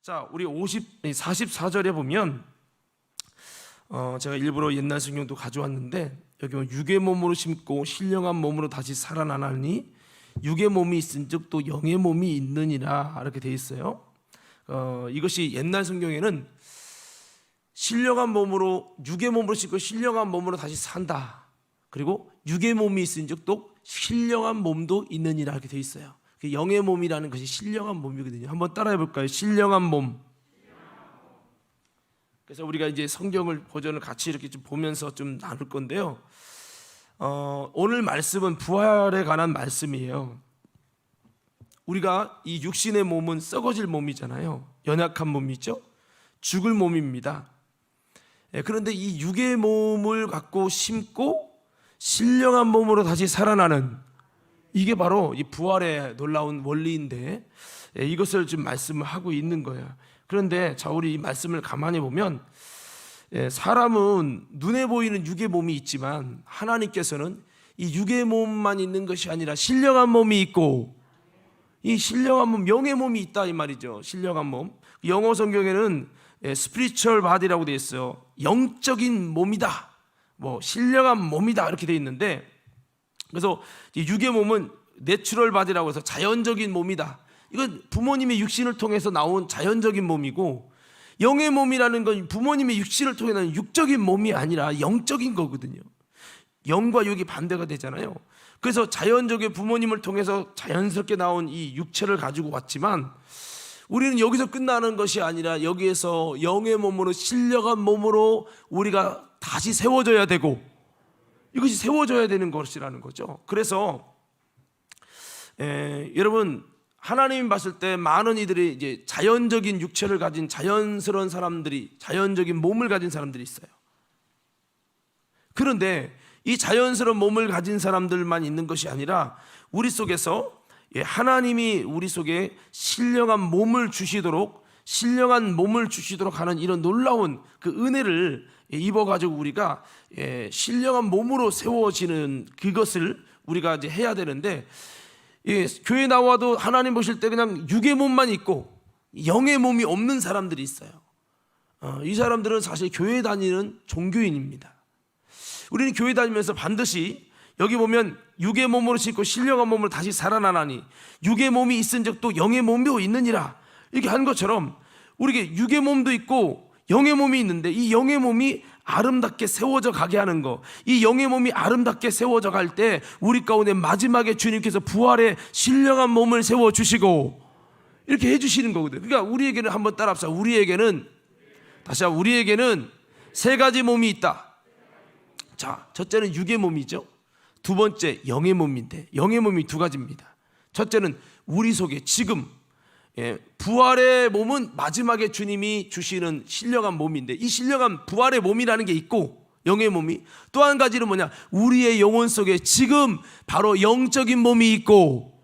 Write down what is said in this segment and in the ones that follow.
자, 우리 44절에 보면 제가 일부러 옛날 성경도 가져왔는데 여기 보면 육의 몸으로 심고 신령한 몸으로 다시 살아나나니 육의 몸이 있은즉 또 영의 몸이 있느니라 이렇게 돼 있어요. 이것이 옛날 성경에는 신령한 몸으로 육의 몸으로 심고 신령한 몸으로 다시 산다. 그리고 육의 몸이 있은즉 또 신령한 몸도 있느니라 이렇게 돼 있어요. 영의 몸이라는 것이 신령한 몸이거든요. 한번 따라해 볼까요? 신령한 몸. 그래서 우리가 이제 성경을 버전을 같이 이렇게 좀 보면서 좀 나눌 건데요. 오늘 말씀은 부활에 관한 말씀이에요. 우리가 이 육신의 몸은 썩어질 몸이잖아요. 연약한 몸이죠. 죽을 몸입니다. 그런데 이 육의 몸을 갖고 심고 신령한 몸으로 다시 살아나는, 이게 바로 이 부활의 놀라운 원리인데 이것을 지금 말씀을 하고 있는 거예요. 그런데 자, 우리 이 말씀을 가만히 보면 사람은 눈에 보이는 육의 몸이 있지만 하나님께서는 이 육의 몸만 있는 것이 아니라 신령한 몸이 있고, 이 신령한 몸, 영의 몸이 있다 이 말이죠. 신령한 몸. 영어 성경에는 spiritual body라고 되어 있어요. 영적인 몸이다, 뭐 신령한 몸이다 이렇게 되어 있는데, 그래서 육의 몸은 내추럴 바디라고 해서 자연적인 몸이다. 이건 부모님의 육신을 통해서 나온 자연적인 몸이고, 영의 몸이라는 건 부모님의 육신을 통해 나온 육적인 몸이 아니라 영적인 거거든요. 영과 육이 반대가 되잖아요. 그래서 자연적인 부모님을 통해서 자연스럽게 나온 이 육체를 가지고 왔지만 우리는 여기서 끝나는 것이 아니라 여기에서 영의 몸으로 신령한 몸으로 우리가 다시 세워져야 되고, 이것이 세워져야 되는 것이라는 거죠. 그래서 여러분, 하나님이 봤을 때 많은 이들이 이제 자연적인 육체를 가진 자연스러운 사람들이, 자연적인 몸을 가진 사람들이 있어요. 그런데 이 자연스러운 몸을 가진 사람들만 있는 것이 아니라 우리 속에서 하나님이 우리 속에 신령한 몸을 주시도록 하는 이런 놀라운 그 은혜를 입어가지고 우리가 신령한 몸으로 세워지는 그것을 우리가 이제 해야 되는데, 교회 나와도 하나님 보실 때 그냥 육의 몸만 있고 영의 몸이 없는 사람들이 있어요. 이 사람들은 사실 교회 다니는 종교인입니다. 우리는 교회 다니면서 반드시 여기 보면 육의 몸으로 심고 신령한 몸으로 다시 살아나나니 육의 몸이 있은즉 또 영의 몸도 있느니라 이렇게 한 것처럼, 우리에게 육의 몸도 있고 영의 몸이 있는데 이 영의 몸이 아름답게 세워져 가게 하는 거, 이 영의 몸이 아름답게 세워져 갈 때 우리 가운데 마지막에 주님께서 부활의 신령한 몸을 세워주시고 이렇게 해주시는 거거든요. 그러니까 우리에게는, 한번 따라합시다. 우리에게는 세 가지 몸이 있다. 자, 첫째는 육의 몸이죠. 두 번째 영의 몸인데, 영의 몸이 두 가지입니다. 첫째는 우리 속에 지금 부활의 몸은 마지막에 주님이 주시는 신령한 몸인데, 이 신령한 부활의 몸이라는 게 있고, 영의 몸이 또 한 가지는 뭐냐, 우리의 영혼 속에 지금 바로 영적인 몸이 있고,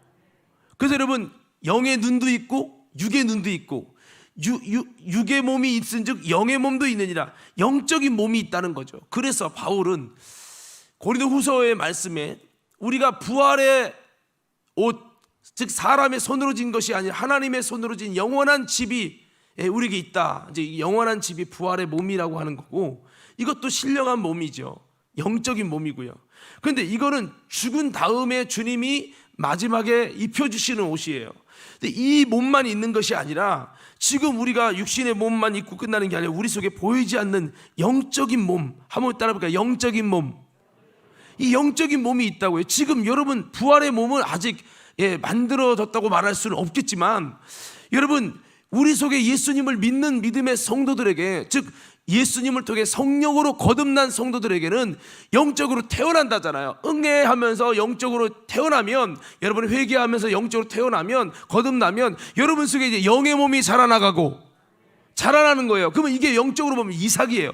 그래서 여러분, 영의 눈도 있고 육의 눈도 있고, 육의 몸이 있은즉 영의 몸도 있느니라, 영적인 몸이 있다는 거죠. 그래서 바울은 고린도후서의 말씀에 우리가 부활의 옷, 즉 사람의 손으로 진 것이 아니라 하나님의 손으로 진 영원한 집이 우리에게 있다. 이제 영원한 집이 부활의 몸이라고 하는 거고, 이것도 신령한 몸이죠. 영적인 몸이고요. 그런데 이거는 죽은 다음에 주님이 마지막에 입혀주시는 옷이에요. 근데 이 몸만 있는 것이 아니라 지금 우리가 육신의 몸만 입고 끝나는 게 아니라 우리 속에 보이지 않는 영적인 몸, 한번 따라볼까요? 영적인 몸. 이 영적인 몸이 있다고요. 지금 여러분 부활의 몸은 아직 만들어졌다고 말할 수는 없겠지만, 여러분 우리 속에 예수님을 믿는 믿음의 성도들에게, 즉 예수님을 통해 성령으로 거듭난 성도들에게는 영적으로 태어난다잖아요. 응애하면서 영적으로 태어나면, 여러분 회개하면서 영적으로 태어나면, 거듭나면 여러분 속에 이제 영의 몸이 자라나가고 자라나는 거예요. 그러면 이게 영적으로 보면 이삭이에요.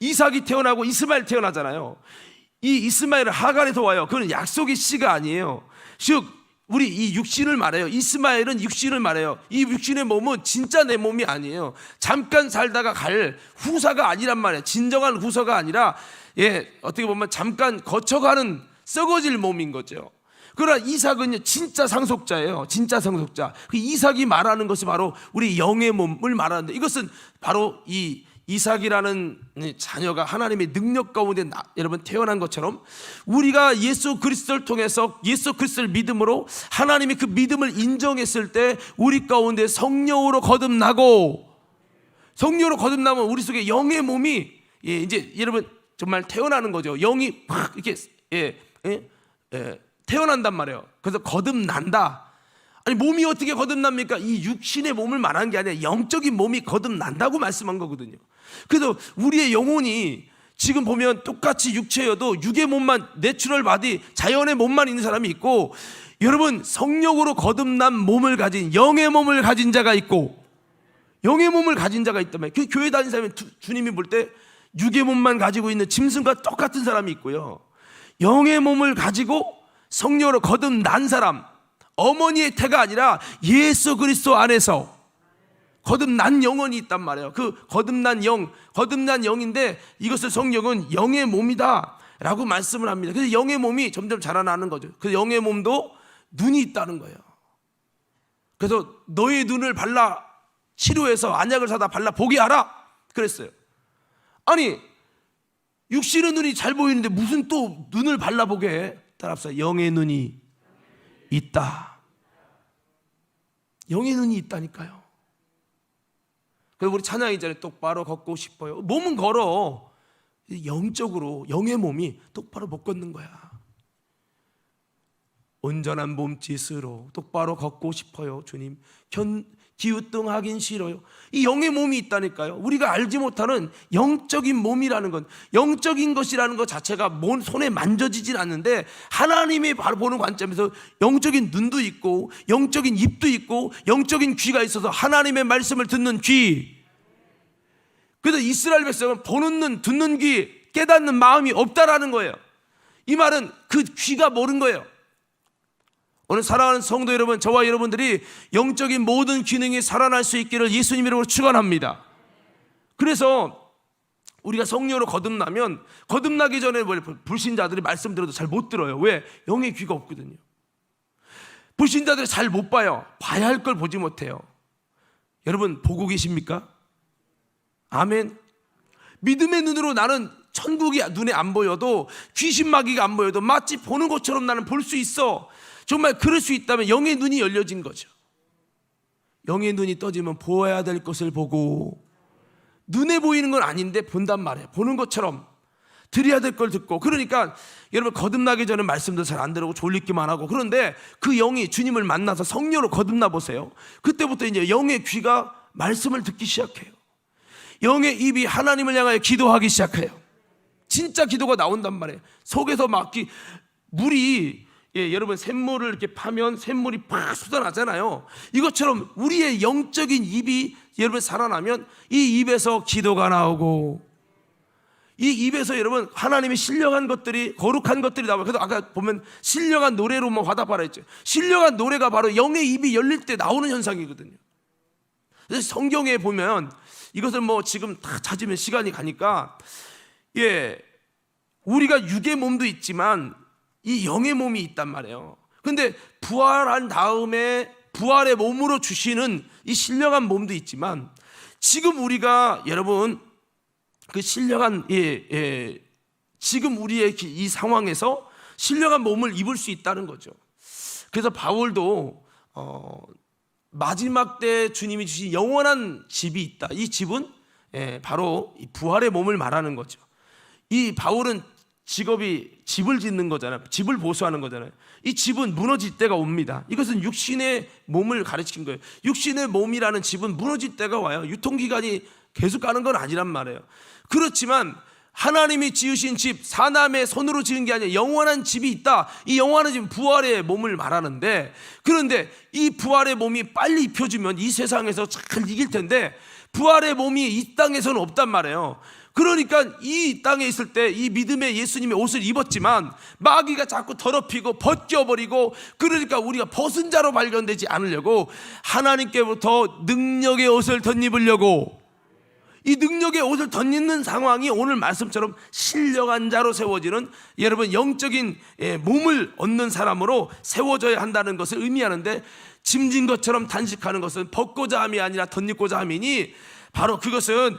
이삭이 태어나고 이스마엘 태어나잖아요. 이 이스마엘은 하갈에서 와요. 그건 약속의 씨가 아니에요. 즉 우리 이 육신을 말해요. 이스마엘은 육신을 말해요. 이 육신의 몸은 진짜 내 몸이 아니에요. 잠깐 살다가 갈 후사가 아니란 말이에요. 진정한 후사가 아니라 어떻게 보면 잠깐 거쳐가는 썩어질 몸인 거죠. 그러나 이삭은요 진짜 상속자예요. 진짜 상속자. 그 이삭이 말하는 것이 바로 우리 영의 몸을 말하는데, 이것은 바로 이 이삭이라는 자녀가 하나님의 능력 가운데 여러분 태어난 것처럼, 우리가 예수 그리스도를 통해서 예수 그리스도를 믿음으로 하나님이 그 믿음을 인정했을 때 우리 가운데 성령으로 거듭나고, 성령으로 거듭나면 우리 속에 영의 몸이 이제 여러분 정말 태어나는 거죠. 영이 팍 이렇게 태어난단 말이에요. 그래서 거듭난다. 아니 몸이 어떻게 거듭납니까? 이 육신의 몸을 말하는 게 아니라 영적인 몸이 거듭난다고 말씀한 거거든요. 그래서 우리의 영혼이 지금 보면 똑같이 육체여도 육의 몸만, 내추럴 바디, 자연의 몸만 있는 사람이 있고, 여러분 성령으로 거듭난 몸을 가진 영의 몸을 가진 자가 있고, 영의 몸을 가진 자가 있단 말이에요. 그 교회 다니는 사람이 주님이 볼 때 육의 몸만 가지고 있는 짐승과 똑같은 사람이 있고요, 영의 몸을 가지고 성령으로 거듭난 사람, 어머니의 태가 아니라 예수 그리스도 안에서 거듭난 영혼이 있단 말이에요. 그 거듭난 영인데 이것을 성령은 영의 몸이다 라고 말씀을 합니다. 그래서 영의 몸이 점점 자라나는 거죠. 그 영의 몸도 눈이 있다는 거예요. 그래서 너의 눈을 발라 치료해서 안약을 사다 발라 보게 하라 그랬어요. 아니 육신의 눈이 잘 보이는데 무슨 또 눈을 발라보게 해? 따라합시다. 영의 눈이 있다. 영의 눈이 있다니까요. 그래서 우리 찬양이 전에 똑바로 걷고 싶어요. 몸은 걸어. 영적으로 영의 몸이 똑바로 못 걷는 거야. 온전한 몸짓으로 똑바로 걷고 싶어요. 주님 기우뚱하긴 싫어요. 이 영의 몸이 있다니까요. 우리가 알지 못하는 영적인 몸이라는 건, 영적인 것이라는 것 자체가 손에 만져지진 않는데, 하나님이 바로 보는 관점에서 영적인 눈도 있고 영적인 입도 있고 영적인 귀가 있어서 하나님의 말씀을 듣는 귀. 그래서 이스라엘 백성은 보는 눈, 듣는 귀, 깨닫는 마음이 없다라는 거예요. 이 말은 그 귀가 모른 거예요. 오늘 사랑하는 성도 여러분, 저와 여러분들이 영적인 모든 기능이 살아날 수 있기를 예수님 이름으로 축원합니다. 그래서 우리가 성령으로 거듭나면, 거듭나기 전에 불신자들이 말씀 들어도 잘 못 들어요. 왜? 영의 귀가 없거든요. 불신자들이 잘 못 봐요. 봐야 할 걸 보지 못해요. 여러분 보고 계십니까? 아멘. 믿음의 눈으로 나는 천국이 눈에 안 보여도, 귀신 마귀가 안 보여도 마치 보는 것처럼 나는 볼 수 있어. 정말 그럴 수 있다면 영의 눈이 열려진 거죠. 영의 눈이 떠지면 보아야 될 것을 보고, 눈에 보이는 건 아닌데 본단 말이에요. 보는 것처럼 들어야 될 걸 듣고. 그러니까 여러분 거듭나기 전에 말씀도 잘 안 들으고 졸리기만 하고, 그런데 그 영이 주님을 만나서 성령으로 거듭나 보세요. 그때부터 이제 영의 귀가 말씀을 듣기 시작해요. 영의 입이 하나님을 향하여 기도하기 시작해요. 진짜 기도가 나온단 말이에요. 속에서 막 물이, 여러분 샘물을 이렇게 파면 샘물이 팍 쏟아나잖아요. 이것처럼 우리의 영적인 입이 여러분 살아나면 이 입에서 기도가 나오고, 이 입에서 여러분 하나님의 신령한 것들이, 거룩한 것들이 나와요. 그래서 아까 보면 신령한 노래로만 화답하라 했죠. 신령한 노래가 바로 영의 입이 열릴 때 나오는 현상이거든요. 그래서 성경에 보면 이것을 지금 다 찾으면 시간이 가니까, 우리가 육의 몸도 있지만 이 영의 몸이 있단 말이에요. 근데 부활한 다음에 부활의 몸으로 주시는 이 신령한 몸도 있지만, 지금 우리가 여러분 그 신령한 지금 우리의 이 상황에서 신령한 몸을 입을 수 있다는 거죠. 그래서 바울도 마지막 때 주님이 주신 영원한 집이 있다. 이 집은 바로 이 부활의 몸을 말하는 거죠. 이 바울은 직업이 집을 짓는 거잖아요. 집을 보수하는 거잖아요. 이 집은 무너질 때가 옵니다. 이것은 육신의 몸을 가르치는 거예요. 육신의 몸이라는 집은 무너질 때가 와요. 유통기간이 계속 가는 건 아니란 말이에요. 그렇지만 하나님이 지으신 집, 사람의 손으로 지은 게 아니라 영원한 집이 있다. 이 영원한 집은 부활의 몸을 말하는데, 그런데 이 부활의 몸이 빨리 입혀주면 이 세상에서 잘 이길 텐데, 부활의 몸이 이 땅에서는 없단 말이에요. 그러니까 이 땅에 있을 때 이 믿음의 예수님의 옷을 입었지만 마귀가 자꾸 더럽히고 벗겨버리고, 그러니까 우리가 벗은 자로 발견되지 않으려고 하나님께부터 능력의 옷을 덧입으려고 이 능력의 옷을 덧입는 상황이 오늘 말씀처럼 신령한 자로 세워지는, 여러분 영적인 몸을 얻는 사람으로 세워져야 한다는 것을 의미하는데, 짐진 것처럼 단식하는 것은 벗고자 함이 아니라 덧입고자 함이니, 바로 그것은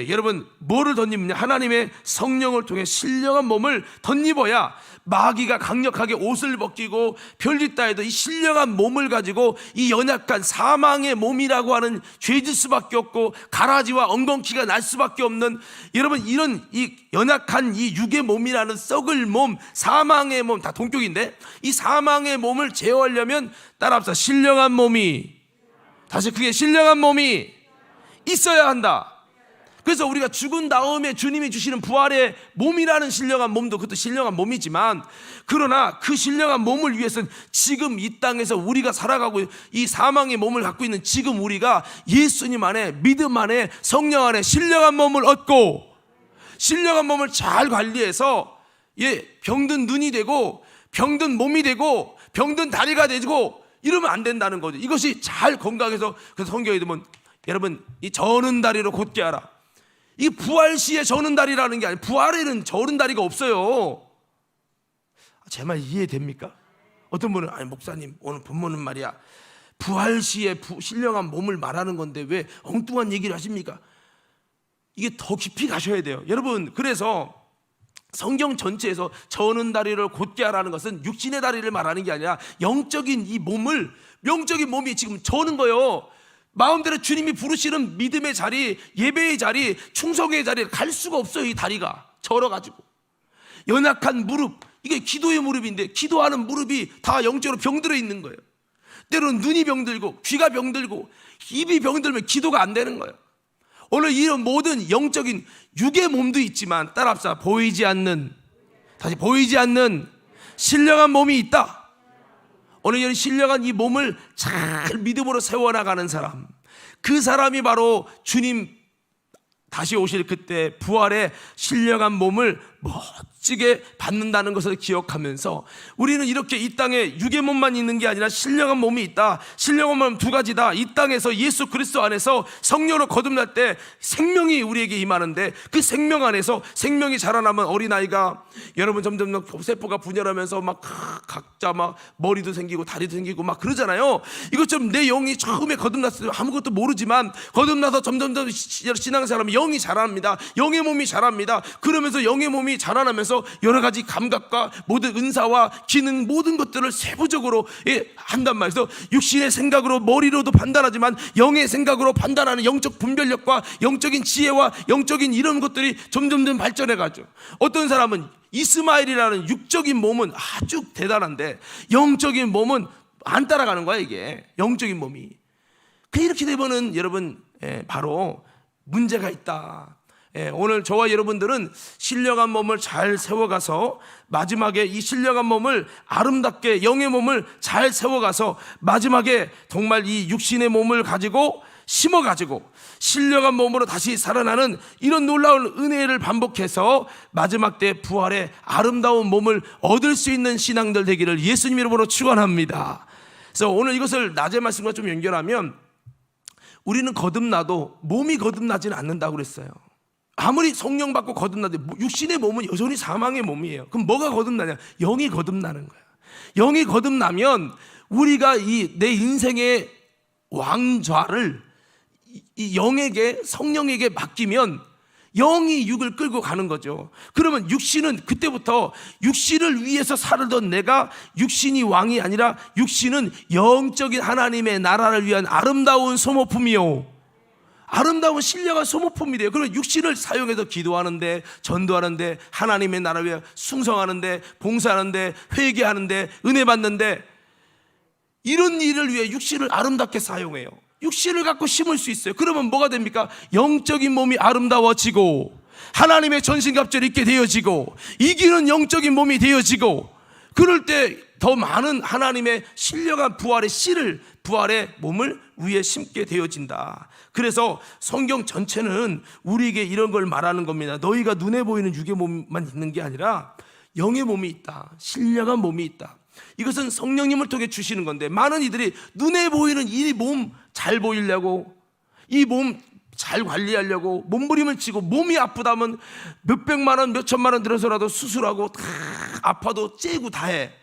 여러분 뭐를 덧입느냐? 하나님의 성령을 통해 신령한 몸을 덧입어야 마귀가 강력하게 옷을 벗기고 별짓다 해도 이 신령한 몸을 가지고 이 연약한 사망의 몸이라고 하는 죄질 수밖에 없고 가라지와 엉겅퀴가 날 수밖에 없는, 여러분 이런 이 연약한 이 육의 몸이라는 썩을 몸, 사망의 몸, 다 동격인데 이 사망의 몸을 제어하려면 따라합시다. 신령한 몸이, 다시 그게 신령한 몸이 있어야 한다. 그래서 우리가 죽은 다음에 주님이 주시는 부활의 몸이라는 신령한 몸도 그것도 신령한 몸이지만, 그러나 그 신령한 몸을 위해서는 지금 이 땅에서 우리가 살아가고 이 사망의 몸을 갖고 있는 지금 우리가 예수님 안에, 믿음 안에, 성령 안에 신령한 몸을 얻고 신령한 몸을 잘 관리해서 병든 눈이 되고 병든 몸이 되고 병든 다리가 되고 이러면 안 된다는 거죠. 이것이 잘 건강해서, 그래서 성경에 보면 여러분 이 저는 다리로 곧게 하라. 이 부활 시에 저는 다리라는 게 아니에요. 부활에는 저는 다리가 없어요. 제 말 이해됩니까? 어떤 분은 아니 목사님 오늘 본문은 말이야 부활 시에 신령한 몸을 말하는 건데 왜 엉뚱한 얘기를 하십니까? 이게 더 깊이 가셔야 돼요. 여러분, 그래서 성경 전체에서 저는 다리를 곧게 하라는 것은 육신의 다리를 말하는 게 아니라 영적인 이 몸을, 영적인 몸이 지금 저는 거예요. 마음대로 주님이 부르시는 믿음의 자리, 예배의 자리, 충성의 자리에 갈 수가 없어요. 이 다리가 절어가지고 연약한 무릎, 이게 기도의 무릎인데 기도하는 무릎이 다 영적으로 병들어 있는 거예요. 때로는 눈이 병들고 귀가 병들고 입이 병들면 기도가 안 되는 거예요. 오늘 이런 모든 영적인 육의 몸도 있지만 따라합시다. 보이지 않는, 다시 보이지 않는 신령한 몸이 있다. 오늘 이런 신령한 이 몸을 잘 믿음으로 세워나가는 사람, 그 사람이 바로 주님 다시 오실 그때 부활의 신령한 몸을 멋지게 받는다는 것을 기억하면서 우리는 이렇게 이 땅에 육의 몸만 있는 게 아니라 신령한 몸이 있다. 신령한 몸은 두 가지다. 이 땅에서 예수 그리스도 안에서 성령으로 거듭날 때 생명이 우리에게 임하는데, 그 생명 안에서 생명이 자라나면 어린아이가 여러분 점점 세포가 분열하면서 막 각자 막 머리도 생기고 다리도 생기고 막 그러잖아요. 이것처럼 내 영이 처음에 거듭났을 때 아무것도 모르지만 거듭나서 점점 신앙생활하면 영이 자랍니다. 영의 몸이 자랍니다. 그러면서 영의 몸이 자라나면서 여러 가지 감각과 모든 은사와 기능, 모든 것들을 세부적으로 한단 말이죠. 육신의 생각으로 머리로도 판단하지만 영의 생각으로 판단하는 영적 분별력과 영적인 지혜와 영적인 이런 것들이 점점 발전해 가죠. 어떤 사람은 이스마엘이라는 육적인 몸은 아주 대단한데 영적인 몸은 안 따라가는 거야. 이게 영적인 몸이. 이렇게 되면은 여러분 바로 문제가 있다. 오늘 저와 여러분들은 신령한 몸을 잘 세워가서 마지막에 이 신령한 몸을 아름답게, 영의 몸을 잘 세워가서 마지막에 정말 이 육신의 몸을 가지고 심어가지고 신령한 몸으로 다시 살아나는 이런 놀라운 은혜를 반복해서 마지막 때 부활의 아름다운 몸을 얻을 수 있는 신앙들 되기를 예수님 이름으로 축원합니다. 그래서 오늘 이것을 낮의 말씀과 좀 연결하면, 우리는 거듭나도 몸이 거듭나지는 않는다고 그랬어요. 아무리 성령 받고 거듭나도 육신의 몸은 여전히 사망의 몸이에요. 그럼 뭐가 거듭나냐? 영이 거듭나는 거야. 영이 거듭나면 우리가 내 인생의 왕좌를 이 영에게, 성령에게 맡기면 영이 육을 끌고 가는 거죠. 그러면 육신은 그때부터 육신을 위해서 살던 내가 육신이 왕이 아니라 육신은 영적인 하나님의 나라를 위한 아름다운 소모품이요, 아름다운 신령한 소모품이 돼요. 그러면 육신을 사용해서 기도하는데, 전도하는데, 하나님의 나라를 위해 충성하는데, 봉사하는데, 회개하는데, 은혜 받는데, 이런 일을 위해 육신을 아름답게 사용해요. 육신을 갖고 심을 수 있어요. 그러면 뭐가 됩니까? 영적인 몸이 아름다워지고 하나님의 전신갑주를 입게 되어지고 이기는 영적인 몸이 되어지고, 그럴 때 더 많은 하나님의 신령한 부활의 씨를, 부활의 몸을 위에 심게 되어진다. 그래서 성경 전체는 우리에게 이런 걸 말하는 겁니다. 너희가 눈에 보이는 육의 몸만 있는 게 아니라 영의 몸이 있다. 신령한 몸이 있다. 이것은 성령님을 통해 주시는 건데, 많은 이들이 눈에 보이는 이 몸 잘 보이려고, 이 몸 잘 관리하려고 몸부림을 치고 몸이 아프다면 몇백만 원, 몇천만 원 들여서라도 수술하고 다 아파도 째고 다 해.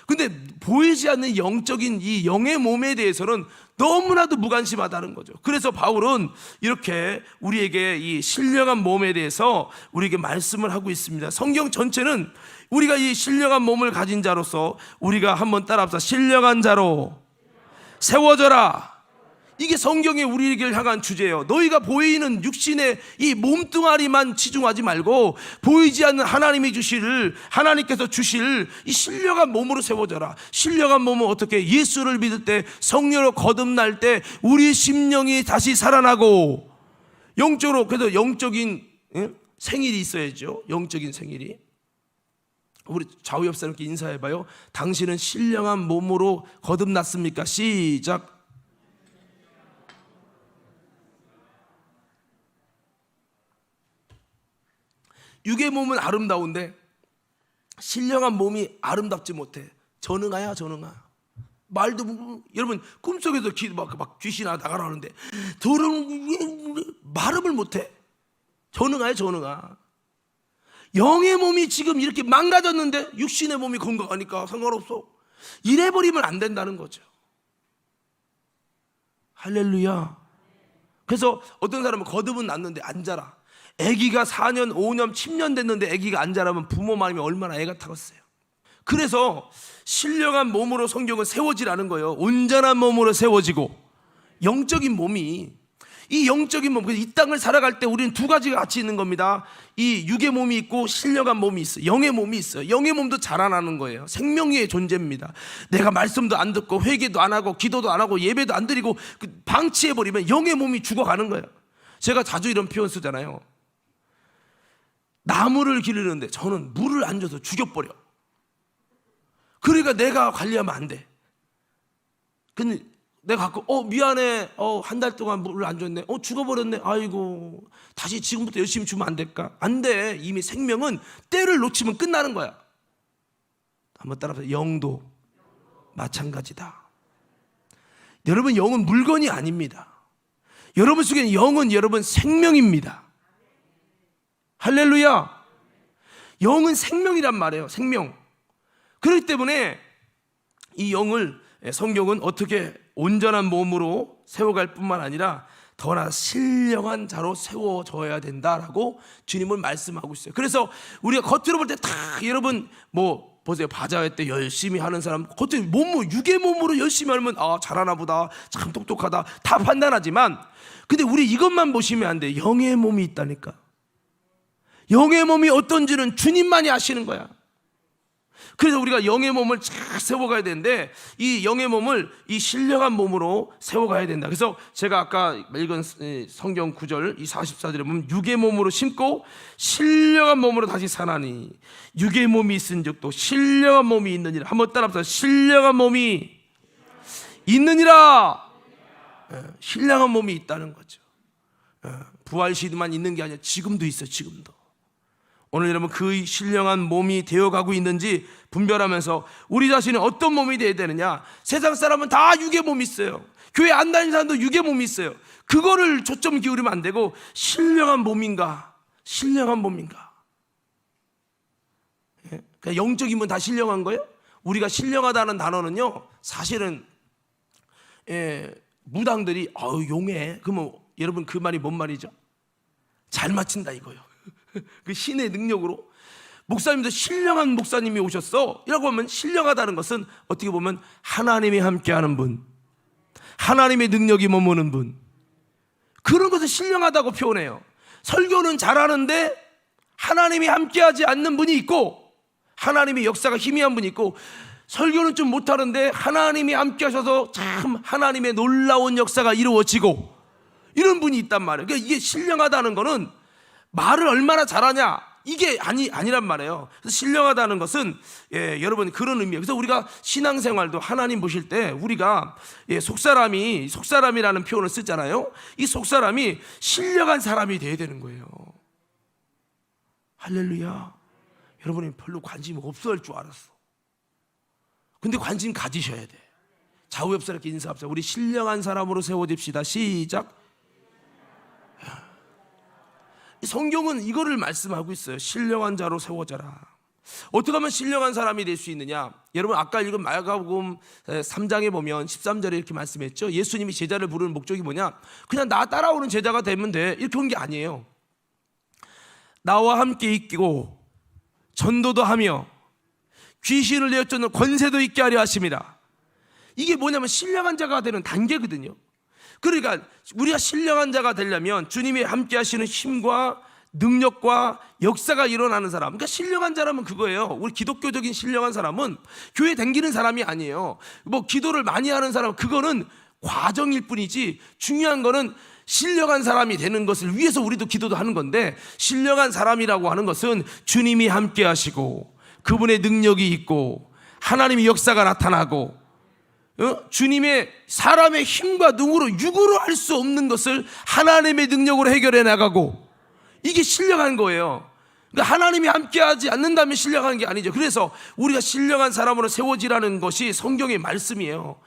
근데 보이지 않는 영적인 이 영의 몸에 대해서는 너무나도 무관심하다는 거죠. 그래서 바울은 이렇게 우리에게 이 신령한 몸에 대해서 우리에게 말씀을 하고 있습니다. 성경 전체는 우리가 이 신령한 몸을 가진 자로서 우리가 한번 따라합시다. 신령한 자로 세워져라. 이게 성경의 우리에게 향한 주제예요. 너희가 보이는 육신의 이 몸뚱아리만 치중하지 말고 보이지 않는 하나님께서 주실 이 신령한 몸으로 세워져라. 신령한 몸은 어떻게? 예수를 믿을 때, 성령으로 거듭날 때 우리 심령이 다시 살아나고 영적으로, 그래서 영적인 생일이 있어야죠. 영적인 생일이. 우리 좌우 옆 사람께 인사해봐요. 당신은 신령한 몸으로 거듭났습니까? 시작. 육의 몸은 아름다운데 신령한 몸이 아름답지 못해. 전응아야 전응아. 말도 여러분 꿈속에도 막 귀신아 나가라 하는데 말음을 못해. 전응아야 전응아. 영의 몸이 지금 이렇게 망가졌는데 육신의 몸이 건강하니까 상관없어. 이래버리면 안 된다는 거죠. 할렐루야. 그래서 어떤 사람은 거듭은 났는데 안 자라. 아기가 4년, 5년, 10년 됐는데 아기가 안 자라면 부모 마음이 얼마나 애가 타겠어요. 그래서 신령한 몸으로 성경은 세워지라는 거예요. 온전한 몸으로 세워지고 영적인 몸이, 이 영적인 몸, 이 땅을 살아갈 때 우리는 두 가지가 같이 있는 겁니다. 이 육의 몸이 있고 신령한 몸이 있어요. 영의 몸이 있어요. 영의 몸도 자라나는 거예요. 생명의 존재입니다. 내가 말씀도 안 듣고 회개도 안 하고 기도도 안 하고 예배도 안 드리고 방치해버리면 영의 몸이 죽어가는 거예요. 제가 자주 이런 표현 쓰잖아요. 나무를 기르는데 저는 물을 안 줘서 죽여버려. 그러니까 내가 관리하면 안 돼. 근데 내가 갖고 미안해, 한 달 동안 물을 안 줬네, 죽어버렸네, 아이고 다시 지금부터 열심히 주면 안 될까? 안 돼. 이미 생명은 때를 놓치면 끝나는 거야. 한번 따라서 영도 마찬가지다. 여러분, 영은 물건이 아닙니다. 여러분 속에는 영은 여러분 생명입니다. 할렐루야. 영은 생명이란 말이에요. 생명. 그렇기 때문에 이 영을 성경은 어떻게 온전한 몸으로 세워갈 뿐만 아니라 더나 신령한 자로 세워져야 된다라고 주님은 말씀하고 있어요. 그래서 우리가 겉으로 볼 때 다 여러분 보세요. 바자회 때 열심히 하는 사람 겉으로 육의 몸으로 열심히 하면 잘하나 보다, 참 똑똑하다 다 판단하지만, 근데 우리 이것만 보시면 안 돼. 영의 몸이 있다니까. 영의 몸이 어떤지는 주님만이 아시는 거야. 그래서 우리가 영의 몸을 잘 세워가야 되는데 이 영의 몸을 이 신령한 몸으로 세워가야 된다. 그래서 제가 아까 읽은 성경 구절 이 44절에 보면 육의 몸으로 심고 신령한 몸으로 다시 사나니 육의 몸이 있은즉 또 신령한 몸이 있느니라. 한번 따라합시다. 신령한 몸이 있느니라. 신령한 몸이 있다는 거죠. 부활 시대만 있는 게 아니라 지금도 있어요. 지금도. 오늘 여러분 그 신령한 몸이 되어가고 있는지 분별하면서 우리 자신은 어떤 몸이 되어야 되느냐. 세상 사람은 다 육의 몸이 있어요. 교회 안 다니는 사람도 육의 몸이 있어요. 그거를 초점 기울이면 안 되고 신령한 몸인가, 신령한 몸인가. 그냥 영적이면 다 신령한 거예요? 우리가 신령하다는 단어는요 사실은 무당들이 용해, 그러면 여러분 그 말이 뭔 말이죠? 잘 맞춘다 이거요. 그 신의 능력으로 목사님도 신령한 목사님이 오셨어 이라고 하면 신령하다는 것은 어떻게 보면 하나님이 함께하는 분, 하나님의 능력이 머무는 분, 그런 것을 신령하다고 표현해요. 설교는 잘하는데 하나님이 함께하지 않는 분이 있고, 하나님의 역사가 희미한 분이 있고, 설교는 좀 못하는데 하나님이 함께하셔서 참 하나님의 놀라운 역사가 이루어지고, 이런 분이 있단 말이에요. 그러니까 이게 신령하다는 거는 말을 얼마나 잘하냐 이게 아니란 말이에요. 그래서 신령하다는 것은 여러분 그런 의미예요. 그래서 우리가 신앙생활도 하나님 보실 때 우리가 속사람이라는 표현을 쓰잖아요. 이 속사람이 신령한 사람이 돼야 되는 거예요. 할렐루야. 여러분이 별로 관심 없어 할 줄 알았어. 근데 관심 가지셔야 돼. 좌우 옆 사람께 인사합시다. 우리 신령한 사람으로 세워집시다. 시작. 성경은 이거를 말씀하고 있어요. 신령한 자로 세워져라. 어떻게 하면 신령한 사람이 될 수 있느냐? 여러분 아까 읽은 마가복음 3장에 보면 13절에 이렇게 말씀했죠. 예수님이 제자를 부르는 목적이 뭐냐? 그냥 나 따라오는 제자가 되면 돼, 이렇게 온 게 아니에요. 나와 함께 있고 전도도 하며 귀신을 내어쫓는 권세도 있게 하려 하십니다. 이게 뭐냐면 신령한 자가 되는 단계거든요. 그러니까 우리가 신령한 자가 되려면 주님이 함께 하시는 힘과 능력과 역사가 일어나는 사람, 그러니까 신령한 자라면 그거예요. 우리 기독교적인 신령한 사람은 교회 다니는 사람이 아니에요. 뭐 기도를 많이 하는 사람, 그거는 과정일 뿐이지 중요한 거는 신령한 사람이 되는 것을 위해서 우리도 기도도 하는 건데, 신령한 사람이라고 하는 것은 주님이 함께 하시고 그분의 능력이 있고 하나님의 역사가 나타나고 주님의 사람의 힘과 능으로 육으로 할 수 없는 것을 하나님의 능력으로 해결해 나가고, 이게 신령한 거예요. 그러니까 하나님이 함께하지 않는다면 신령한 게 아니죠. 그래서 우리가 신령한 사람으로 세워지라는 것이 성경의 말씀이에요.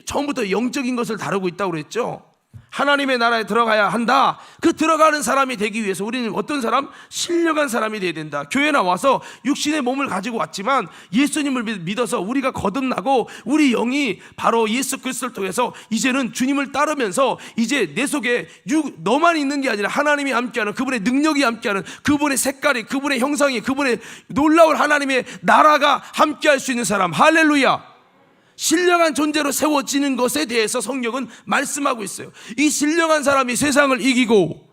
처음부터 영적인 것을 다루고 있다고 그랬죠. 하나님의 나라에 들어가야 한다. 그 들어가는 사람이 되기 위해서 우리는 어떤 사람? 신령한 사람이 되어야 된다. 교회 나와서 육신의 몸을 가지고 왔지만 예수님을 믿어서 우리가 거듭나고 우리 영이 바로 예수 그리스도를 통해서 이제는 주님을 따르면서 이제 내 속에 너만 있는 게 아니라 하나님이 함께하는, 그분의 능력이 함께하는, 그분의 색깔이, 그분의 형상이, 그분의 놀라운 하나님의 나라가 함께할 수 있는 사람. 할렐루야. 신령한 존재로 세워지는 것에 대해서 성경은 말씀하고 있어요. 이 신령한 사람이 세상을 이기고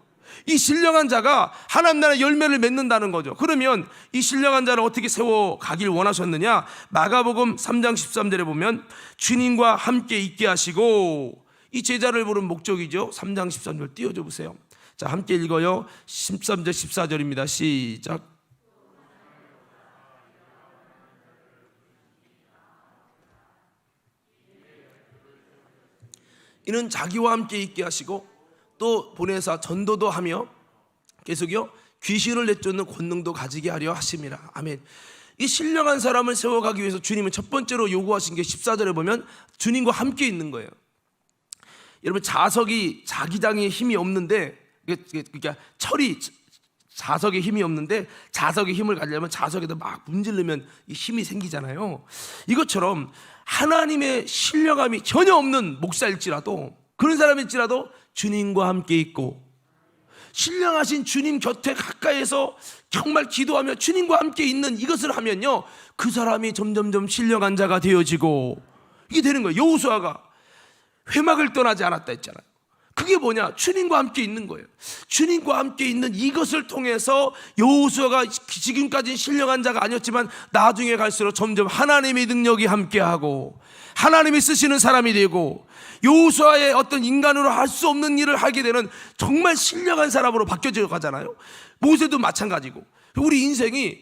이 신령한 자가 하나님 나라의 열매를 맺는다는 거죠. 그러면 이 신령한 자를 어떻게 세워가길 원하셨느냐? 마가복음 3장 13절에 보면 주님과 함께 있게 하시고, 이 제자를 부른 목적이죠. 3장 13절 띄워줘 보세요. 자, 함께 읽어요. 13절 14절입니다. 시작. 이는 자기와 함께 있게 하시고 또 보내사 전도도 하며 계속요 귀신을 내쫓는 권능도 가지게 하려 하심이라. 아멘. 이 신령한 사람을 세워가기 위해서 주님은 첫 번째로 요구하신 게 14절에 보면 주님과 함께 있는 거예요. 여러분 자석이 자기장에 힘이 없는데, 그러니까 철이 자석에 힘이 없는데 자석에 힘을 가지려면 자석에다 막 문지르면 힘이 생기잖아요. 이것처럼 하나님의 신령함이 전혀 없는 목사일지라도, 그런 사람일지라도 주님과 함께 있고 신령하신 주님 곁에 가까이에서 정말 기도하며 주님과 함께 있는 이것을 하면요, 그 사람이 점점점 신령한 자가 되어지고 이게 되는 거예요. 여호수아가 회막을 떠나지 않았다 했잖아요. 그게 뭐냐? 주님과 함께 있는 거예요. 주님과 함께 있는 이것을 통해서 여호수아가 지금까지는 신령한 자가 아니었지만 나중에 갈수록 점점 하나님의 능력이 함께하고 하나님이 쓰시는 사람이 되고 여호수아의 어떤 인간으로 할 수 없는 일을 하게 되는 정말 신령한 사람으로 바뀌어져 가잖아요. 모세도 마찬가지고. 우리 인생이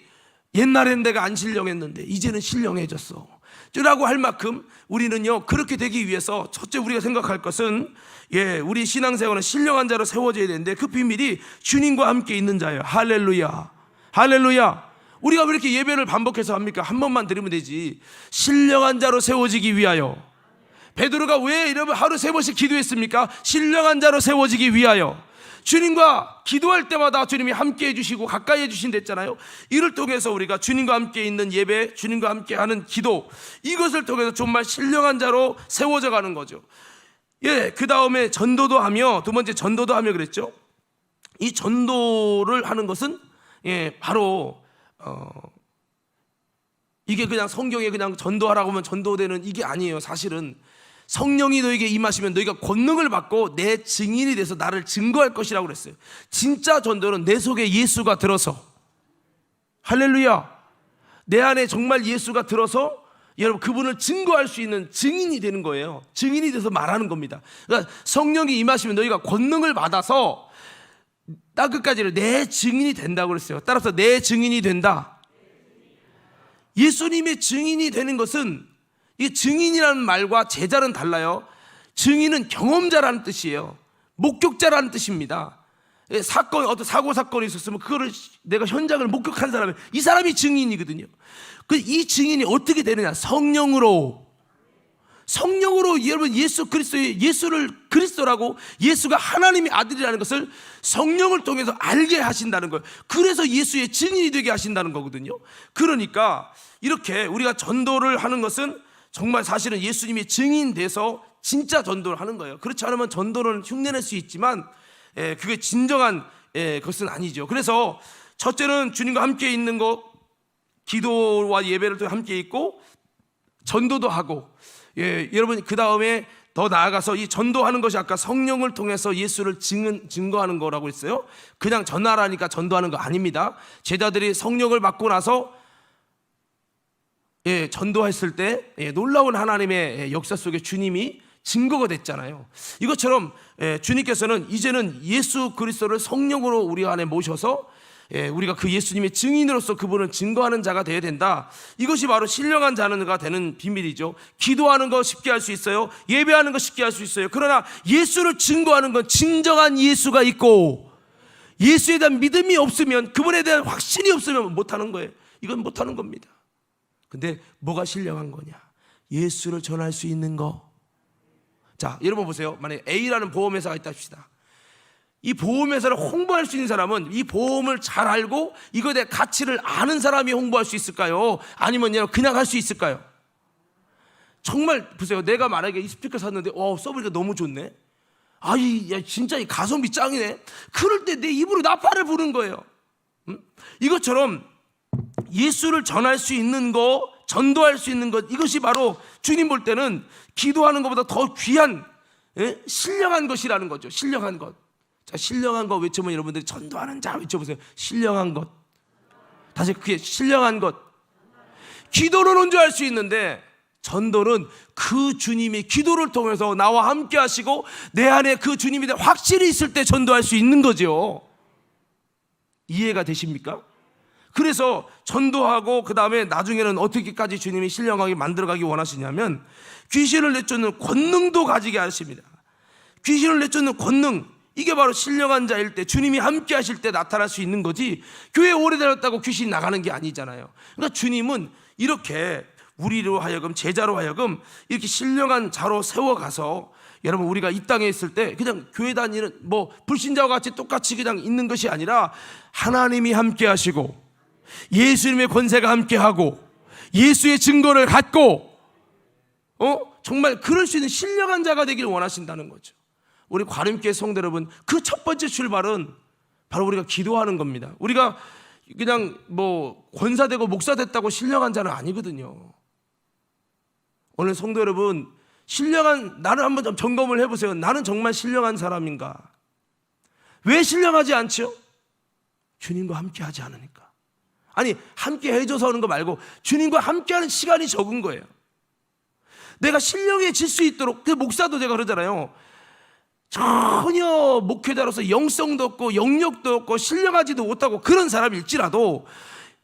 옛날엔 내가 안 신령했는데 이제는 신령해졌어 라고 할 만큼 우리는요, 그렇게 되기 위해서 첫째 우리가 생각할 것은 우리 신앙생활은 신령한 자로 세워져야 되는데 그 비밀이 주님과 함께 있는 자예요. 할렐루야. 할렐루야. 우리가 왜 이렇게 예배를 반복해서 합니까? 한 번만 드리면 되지. 신령한 자로 세워지기 위하여. 베드로가 왜 이러면 하루 3번씩 기도했습니까? 신령한 자로 세워지기 위하여. 주님과 기도할 때마다 주님이 함께 해주시고 가까이 해주신다 했잖아요. 이를 통해서 우리가 주님과 함께 있는 예배, 주님과 함께 하는 기도, 이것을 통해서 정말 신령한 자로 세워져 가는 거죠. 그 다음에 전도도 하며, 두 번째 전도도 하며 그랬죠. 이 전도를 하는 것은 바로 이게 그냥 성경에 그냥 전도하라고 하면 전도되는 이게 아니에요. 사실은 성령이 너에게 임하시면 너희가 권능을 받고 내 증인이 돼서 나를 증거할 것이라고 그랬어요. 진짜 전도는 내 속에 예수가 들어서, 할렐루야, 내 안에 정말 예수가 들어서 여러분 그분을 증거할 수 있는 증인이 되는 거예요. 증인이 돼서 말하는 겁니다. 그러니까 성령이 임하시면 너희가 권능을 받아서 나 끝까지를 내 증인이 된다고 그랬어요. 따라서 내 증인이 된다. 예수님의 증인이 되는 것은, 이 증인이라는 말과 제자는 달라요. 증인은 경험자라는 뜻이에요. 목격자라는 뜻입니다. 어떤 사고 사건이 있었으면 그거를 내가 현장을 목격한 사람이, 이 사람이 증인이거든요. 이 증인이 어떻게 되느냐? 성령으로 성령으로 여러분 예수 그리스도의 예수를 그리스도라고 예수가 하나님의 아들이라는 것을 성령을 통해서 알게 하신다는 거예요. 그래서 예수의 증인이 되게 하신다는 거거든요. 그러니까 이렇게 우리가 전도를 하는 것은 정말 사실은 예수님이 증인돼서 진짜 전도를 하는 거예요. 그렇지 않으면 전도는 흉내낼 수 있지만 그게 진정한 것은 아니죠. 그래서 첫째는 주님과 함께 있는 것, 기도와 예배를 통해 함께 있고 전도도 하고, 여러분 그 다음에 더 나아가서 이 전도하는 것이 아까 성령을 통해서 예수를 증거하는 거라고 했어요. 그냥 전하라니까 전도하는 거 아닙니다. 제자들이 성령을 받고 나서 전도했을 때 놀라운 하나님의 역사 속에 주님이 증거가 됐잖아요. 이것처럼 주님께서는 이제는 예수 그리스도를 성령으로 우리 안에 모셔서 우리가 그 예수님의 증인으로서 그분을 증거하는 자가 되어야 된다. 이것이 바로 신령한 자가 되는 비밀이죠. 기도하는 거 쉽게 할 수 있어요. 예배하는 거 쉽게 할 수 있어요. 그러나 예수를 증거하는 건 진정한 예수가 있고 예수에 대한 믿음이 없으면, 그분에 대한 확신이 없으면 못하는 거예요. 이건 못하는 겁니다. 근데 뭐가 신령한 거냐? 예수를 전할 수 있는 거. 자, 여러분 보세요. 만약에 A라는 보험회사가 있다 합시다. 이 보험회사를 홍보할 수 있는 사람은 이 보험을 잘 알고 이거에 대한 가치를 아는 사람이 홍보할 수 있을까요? 아니면 그냥 할 수 있을까요? 정말 보세요. 내가 만약에 이 스피커 샀는데 써보니까 너무 좋네. 진짜 이 가성비 짱이네. 그럴 때 내 입으로 나팔을 부는 거예요. 이것처럼 예수를 전할 수 있는 거, 전도할 수 있는 것, 이것이 바로 주님 볼 때는 기도하는 것보다 더 귀한 신령한 것이라는 거죠. 신령한 것. 자, 신령한 것 외치면 여러분들이 전도하는 자 외쳐보세요. 신령한 것. 다시 그게 신령한 것. 기도는 혼자 할 수 있는데 전도는 그 주님이 기도를 통해서 나와 함께 하시고 내 안에 그 주님에 대한 확실히 있을 때 전도할 수 있는 거죠. 이해가 되십니까? 그래서 전도하고 그 다음에 나중에는 어떻게까지 주님이 신령하게 만들어가기 원하시냐면 귀신을 내쫓는 권능도 가지게 하십니다. 귀신을 내쫓는 권능, 이게 바로 신령한 자일 때, 주님이 함께 하실 때 나타날 수 있는 거지, 교회 오래 다녔다고 귀신이 나가는 게 아니잖아요. 그러니까 주님은 이렇게 우리로 하여금, 제자로 하여금 이렇게 신령한 자로 세워가서, 여러분 우리가 이 땅에 있을 때 그냥 교회 다니는 불신자와 같이 똑같이 그냥 있는 것이 아니라 하나님이 함께 하시고 예수님의 권세가 함께 하고 예수의 증거를 갖고 정말 그럴 수 있는 신령한 자가 되기를 원하신다는 거죠. 우리 과림교회 성도 여러분, 그 첫 번째 출발은 바로 우리가 기도하는 겁니다. 우리가 그냥 권사되고 목사 됐다고 신령한 자는 아니거든요. 오늘 성도 여러분, 나는 한번 좀 점검을 해보세요. 나는 정말 신령한 사람인가? 왜 신령하지 않죠? 주님과 함께 하지 않으니까. 아니, 함께 해줘서 하는 거 말고 주님과 함께하는 시간이 적은 거예요. 내가 신령해질 수 있도록, 그 목사도 제가 그러잖아요. 전혀 목회자로서 영성도 없고 영역도 없고 신령하지도 못하고 그런 사람일지라도,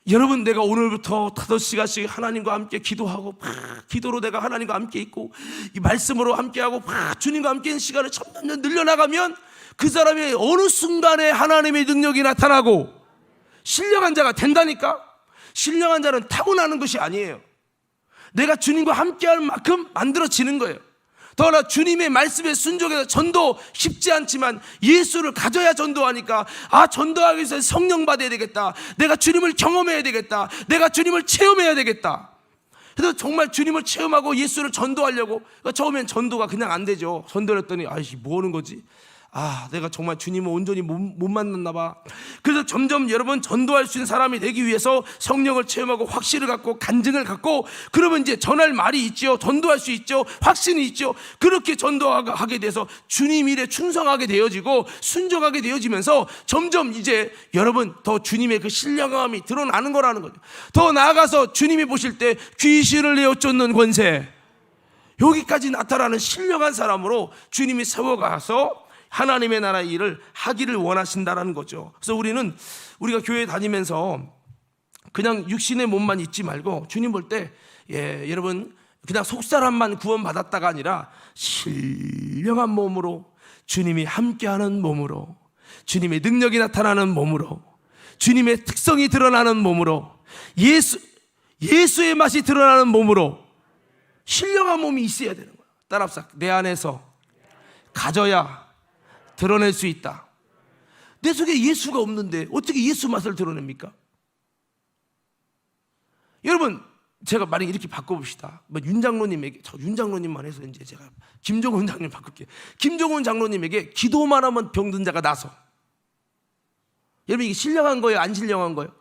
여러분 내가 오늘부터 5시간씩 하나님과 함께 기도하고 기도로 내가 하나님과 함께 있고 이 말씀으로 함께하고 주님과 함께하는 시간을 점점 늘려나가면 그 사람의 어느 순간에 하나님의 능력이 나타나고 신령한 자가 된다니까. 신령한 자는 타고나는 것이 아니에요. 내가 주님과 함께할 만큼 만들어지는 거예요. 더나 주님의 말씀에 순종해서 전도 쉽지 않지만 예수를 가져야 전도하니까, 전도하기 위해서 성령 받아야 되겠다, 내가 주님을 경험해야 되겠다, 내가 주님을 체험해야 되겠다. 그래서 정말 주님을 체험하고 예수를 전도하려고, 처음엔 전도가 그냥 안 되죠. 전도를 했더니 뭐 하는 거지? 내가 정말 주님을 온전히 못 만났나 봐. 그래서 점점 여러분 전도할 수 있는 사람이 되기 위해서 성령을 체험하고 확신을 갖고 간증을 갖고, 그러면 이제 전할 말이 있죠. 전도할 수 있죠. 확신이 있죠. 그렇게 전도하게 돼서 주님 일에 충성하게 되어지고 순종하게 되어지면서 점점 이제 여러분 더 주님의 그 신령함이 드러나는 거라는 거죠. 더 나아가서 주님이 보실 때 귀신을 내어 쫓는 권세, 여기까지 나타나는 신령한 사람으로 주님이 세워가서 하나님의 나라의 일을 하기를 원하신다는 거죠. 그래서 우리가 교회 다니면서 그냥 육신의 몸만 있지 말고 주님 볼 때 여러분 그냥 속사람만 구원받았다가 아니라 신령한 몸으로, 주님이 함께하는 몸으로, 주님의 능력이 나타나는 몸으로, 주님의 특성이 드러나는 몸으로, 예수의 맛이 드러나는 몸으로, 신령한 신령한 몸이 있어야 되는 거야. 따라합시다. 내 안에서 가져야 드러낼 수 있다. 내 속에 예수가 없는데 어떻게 예수 맛을 드러냅니까? 여러분, 제가 만약 이렇게 바꿔봅시다. 윤 장로님에게, 저 윤 장로님만 해서 이제 제가 김종훈 장로님 바꿀게요. 김종훈 장로님에게 기도만 하면 병든 자가 나서. 여러분, 이게 신령한 거예요? 안 신령한 거예요?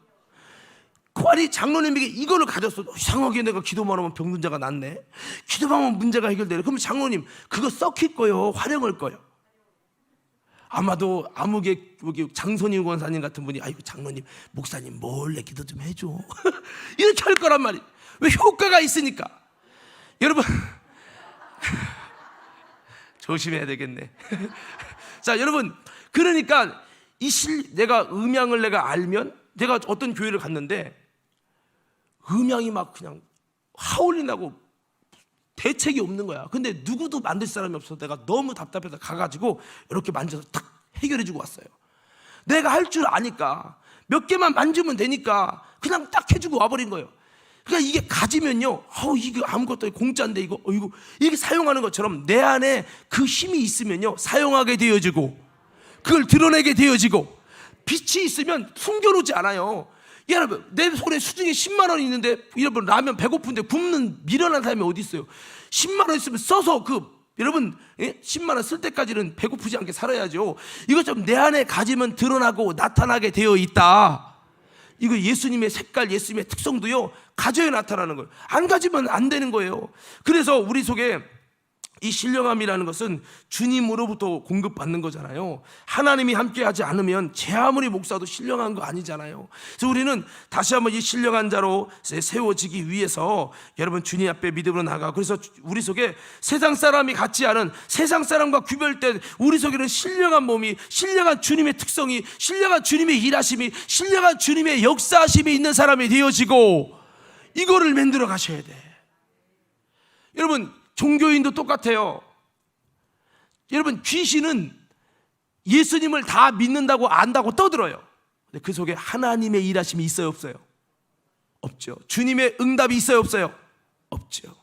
아니, 장로님에게 이거를 가졌어. 이상하게 내가 기도만 하면 병든 자가 낫네. 기도만 하면 문제가 해결되네. 그러면 장로님, 그거 썩힐 거예요? 활용할 거예요? 아마도 아무개 장선희 권사님 같은 분이, 아이고 장로님, 목사님 몰래 기도 좀 해줘. 이렇게 할 거란 말이에요. 왜? 효과가 있으니까. 여러분, 조심해야 되겠네. 자, 여러분, 그러니까 내가 음양을 내가 알면, 내가 어떤 교회를 갔는데 음양이 막 그냥 하울이 나고 대책이 없는 거야. 근데 누구도 만들 사람이 없어서 내가 너무 답답해서 가가지고 이렇게 만져서 탁 해결해주고 왔어요. 내가 할 줄 아니까 몇 개만 만지면 되니까 그냥 딱 해주고 와버린 거예요. 그러니까 이게 가지면요, 이게 아무것도 공짜인데 이거 이게 사용하는 것처럼 내 안에 그 힘이 있으면요, 사용하게 되어지고 그걸 드러내게 되어지고, 빛이 있으면 숨겨놓지 않아요. 여러분, 내 손에 수중에 10만 원이 있는데, 여러분, 라면 배고픈데 굶는 미련한 사람이 어디 있어요? 10만 원 있으면 써서 여러분, 10만 원 쓸 때까지는 배고프지 않게 살아야죠. 이것처럼 내 안에 가지면 드러나고 나타나게 되어 있다. 이거 예수님의 색깔, 예수님의 특성도요, 가져야 나타나는 거예요. 안 가지면 안 되는 거예요. 그래서 우리 속에 이 신령함이라는 것은 주님으로부터 공급받는 거잖아요. 하나님이 함께하지 않으면 제 아무리 목사도 신령한 거 아니잖아요. 그래서 우리는 다시 한번 이 신령한 자로 세워지기 위해서 여러분, 주님 앞에 믿음으로 나가. 그래서 우리 속에 세상 사람이 같지 않은, 세상 사람과 구별된 우리 속에는 신령한 몸이, 신령한 주님의 특성이, 신령한 주님의 일하심이, 신령한 주님의 역사하심이 있는 사람이 되어지고, 이거를 만들어 가셔야 돼. 여러분, 종교인도 똑같아요. 여러분, 귀신은 예수님을 다 믿는다고 안다고 떠들어요. 근데 그 속에 하나님의 일하심이 있어요, 없어요? 없죠. 주님의 응답이 있어요, 없어요? 없죠.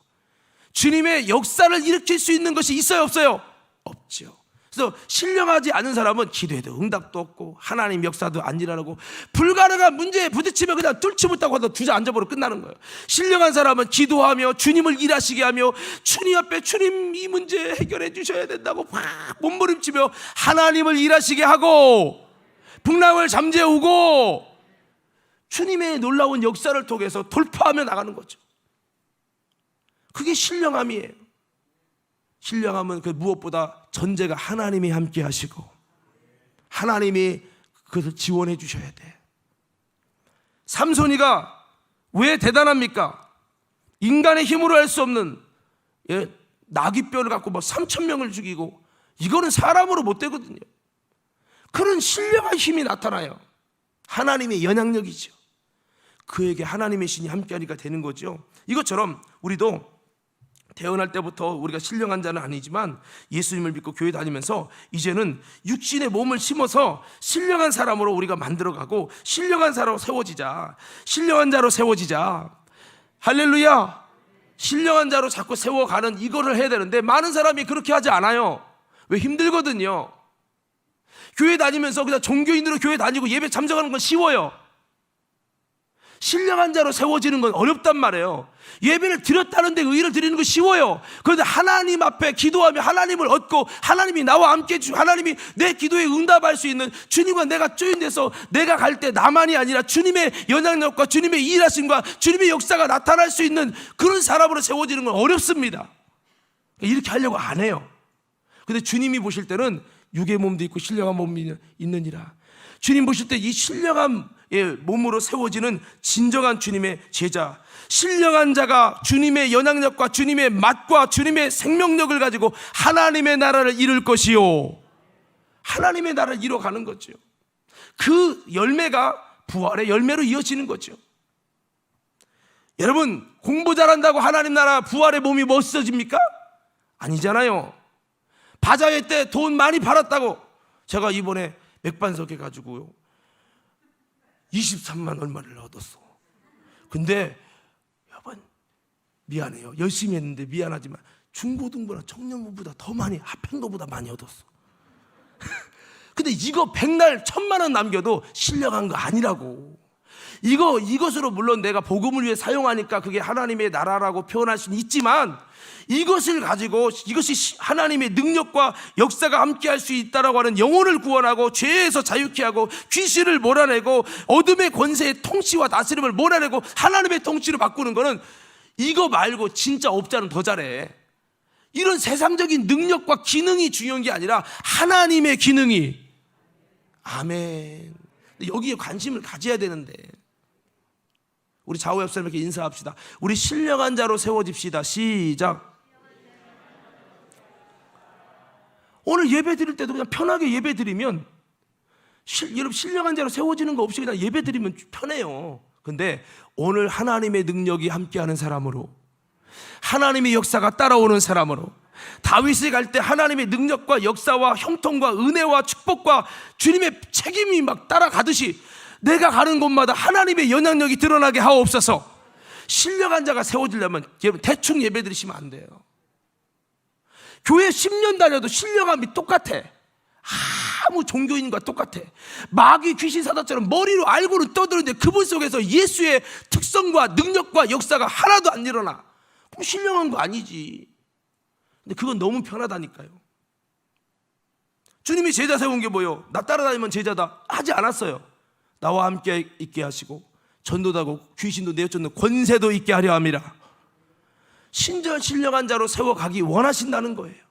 주님의 역사를 일으킬 수 있는 것이 있어요, 없어요? 없죠. 그래서 신령하지 않은 사람은 기도해도 응답도 없고 하나님 역사도 안 일어나고, 불가능한 문제에 부딪히면 그냥 뚫지 못하고 하다 주저 앉아버려 끝나는 거예요. 신령한 사람은 기도하며 주님을 일하시게 하며, 주님 앞에 주님 이 문제 해결해 주셔야 된다고 막 몸부림치며 하나님을 일하시게 하고, 풍랑을 잠재우고 주님의 놀라운 역사를 통해서 돌파하며 나가는 거죠. 그게 신령함이에요. 신령함은 그 무엇보다 전제가 하나님이 함께 하시고 하나님이 그것을 지원해 주셔야 돼. 삼손이가 왜 대단합니까? 인간의 힘으로 할 수 없는 나귀뼈를 갖고 3,000명을 죽이고, 이거는 사람으로 못 되거든요. 그런 신령한 힘이 나타나요. 하나님의 영향력이죠. 그에게 하나님의 신이 함께하니까 되는 거죠. 이것처럼 우리도 태어날 때부터 우리가 신령한 자는 아니지만 예수님을 믿고 교회 다니면서 이제는 육신의 몸을 심어서 신령한 사람으로 우리가 만들어가고, 신령한 사람으로 세워지자. 신령한 자로 세워지자. 할렐루야. 신령한 자로 자꾸 세워가는 이거를 해야 되는데, 많은 사람이 그렇게 하지 않아요. 왜? 힘들거든요. 교회 다니면서 그냥 종교인으로 교회 다니고 예배 참석하는 건 쉬워요. 신령한 자로 세워지는 건 어렵단 말이에요. 예배를 드렸다는데 의를 드리는 건 쉬워요. 그런데 하나님 앞에 기도하며 하나님을 얻고, 하나님이 나와 함께 해주고, 하나님이 내 기도에 응답할 수 있는, 주님과 내가 조인돼서 내가 갈 때 나만이 아니라 주님의 영향력과 주님의 일하심과 주님의 역사가 나타날 수 있는 그런 사람으로 세워지는 건 어렵습니다. 이렇게 하려고 안 해요. 근데 주님이 보실 때는 육의 몸도 있고 신령한 몸이 있느니라. 주님 보실 때 이 신령한 몸으로 세워지는 진정한 주님의 제자, 신령한 자가 주님의 영향력과 주님의 맛과 주님의 생명력을 가지고 하나님의 나라를 이룰 것이요, 하나님의 나라를 이뤄가는 거죠. 그 열매가 부활의 열매로 이어지는 거죠. 여러분, 공부 잘한다고 하나님 나라 부활의 몸이 멋있어집니까? 아니잖아요. 바자회 때 돈 많이 팔았다고, 제가 이번에 맥반석 해가지고요 23만 얼마를 얻었어. 근데 여러분, 미안해요. 열심히 했는데 미안하지만 중고등부나 청년부보다 더 많이, 합평도보다 많이 얻었어. 근데 이거 100날 1000만 원 남겨도 실려간 거 아니라고. 이것으로 물론 내가 복음을 위해 사용하니까 그게 하나님의 나라라고 표현할 수는 있지만, 이것을 가지고 이것이 하나님의 능력과 역사가 함께할 수 있다라고 하는 영혼을 구원하고 죄에서 자유케 하고 귀신을 몰아내고 어둠의 권세의 통치와 다스림을 몰아내고 하나님의 통치로 바꾸는 거는 이거 말고 진짜 업자는 더 잘해. 이런 세상적인 능력과 기능이 중요한 게 아니라 하나님의 기능이. 아멘. 여기에 관심을 가져야 되는데. 우리 좌우 옆 사람에게 인사합시다. 우리 신령한 자로 세워집시다. 시작. 오늘 예배 드릴 때도 그냥 편하게 예배 드리면, 여러분 신령한 자로 세워지는 거 없이 그냥 예배 드리면 편해요. 근데 오늘 하나님의 능력이 함께하는 사람으로, 하나님의 역사가 따라오는 사람으로, 다윗이 갈 때 하나님의 능력과 역사와 형통과 은혜와 축복과 주님의 책임이 막 따라가듯이 내가 가는 곳마다 하나님의 영향력이 드러나게 하옵소서. 신령한 자가 세워지려면 여러분 대충 예배 드리시면 안 돼요. 교회 10년 다녀도 신령함이 똑같아. 아무 종교인과 똑같아. 마귀 귀신 사단처럼 머리로 알고는 떠드는데 그분 속에서 예수의 특성과 능력과 역사가 하나도 안 일어나. 그럼 신령한 거 아니지. 근데 그건 너무 편하다니까요. 주님이 제자 세운 게 뭐예요? 나 따라다니면 제자다 하지 않았어요. 나와 함께 있게 하시고 전도하고 귀신도 내쫓는 권세도 있게 하려 함이라. 신전 신령한 자로 세워가기 원하신다는 거예요.